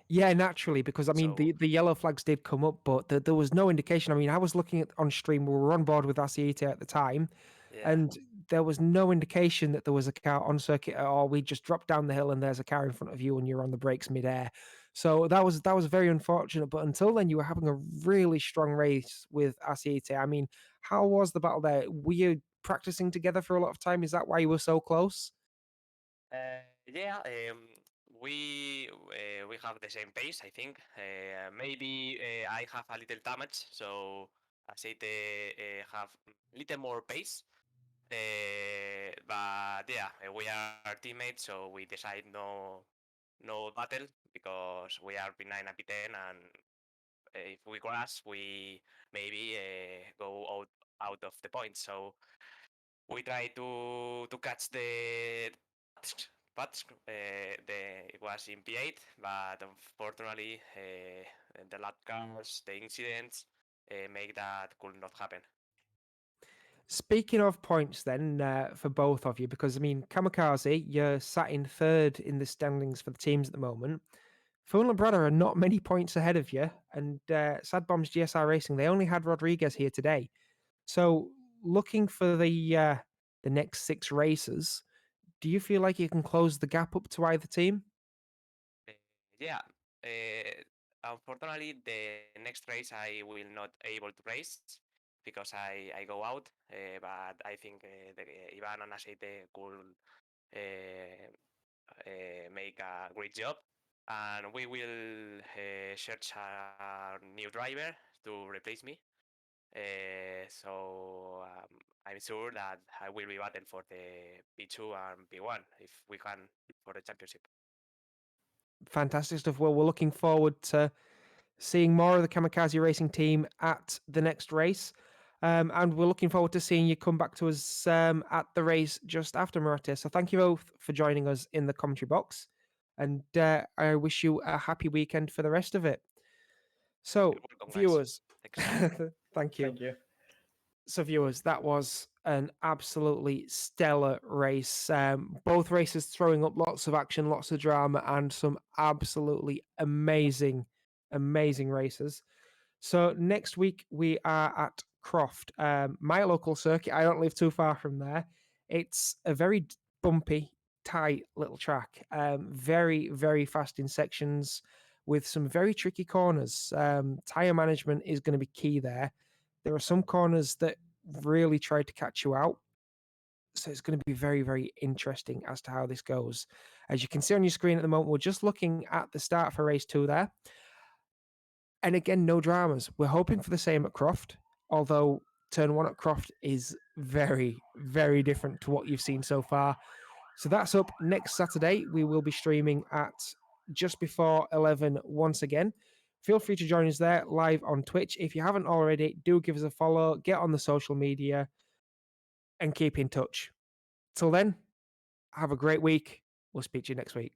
Yeah, naturally, because I mean So the yellow flags did come up, but there was no indication. I mean, I was looking at on stream. We were on board with Asiete at the time, yeah, and there was no indication that there was a car on circuit at all. We just dropped down the hill, and there's a car in front of you, and you're on the brakes midair. So that was very unfortunate. But until then, you were having a really strong race with Asiete. I mean, how was the battle there? Were you practicing together for a lot of time? Is that why you were so close? yeah. We have the same pace, I think. Maybe I have a little damage, so Aceite have little more pace. But yeah, we are teammates, so we decide no battle because we are P9 and P10, and if we crash, we maybe go out of the point. So we try to catch the patch. It was in P8, but unfortunately, the lap cars, the incidents, make that could not happen. Speaking of points, then for both of you, because I mean, Kamikaze, you're sat in third in the standings for the teams at the moment. Full and Brother are not many points ahead of you, and Sad Bombs GSR Racing, they only had Rodriguez here today. So, looking for the next six races, do you feel like you can close the gap up to either team? Uh, yeah. Unfortunately, the next race I will not able to race because I go out. But I think Ivan and Aceite could make a great job, and we will search a new driver to replace me. So I'm sure that I will be battle for the P2 and P1 if we can for the championship. Fantastic stuff. Well, we're looking forward to seeing more of the Kamikaze Racing team at the next race. And we're looking forward to seeing you come back to us at the race just after Murata. So thank you both for joining us in the commentary box. And I wish you a happy weekend for the rest of it. You're So, welcome, guys. viewers, Thanks. thank you. Thank you. So, viewers, that was an absolutely stellar race. Both races throwing up lots of action, lots of drama, and some absolutely amazing, amazing races. So next week we are at Croft, my local circuit. I don't live too far from there. It's a very bumpy, tight little track. Very, very fast in sections with some very tricky corners. Tire management is going to be key there. There are some corners that really try to catch you out. So it's going to be very, very interesting as to how this goes. As you can see on your screen at the moment, we're just looking at the start for race two there. And again, no dramas. We're hoping for the same at Croft, although turn one at Croft is very, very different to what you've seen so far. So that's up next Saturday. We will be streaming at just before 11 once again. feel free to join us there live on Twitch. If you haven't already, do give us a follow, get on the social media, and keep in touch. Till then, have a great week. We'll speak to you next week.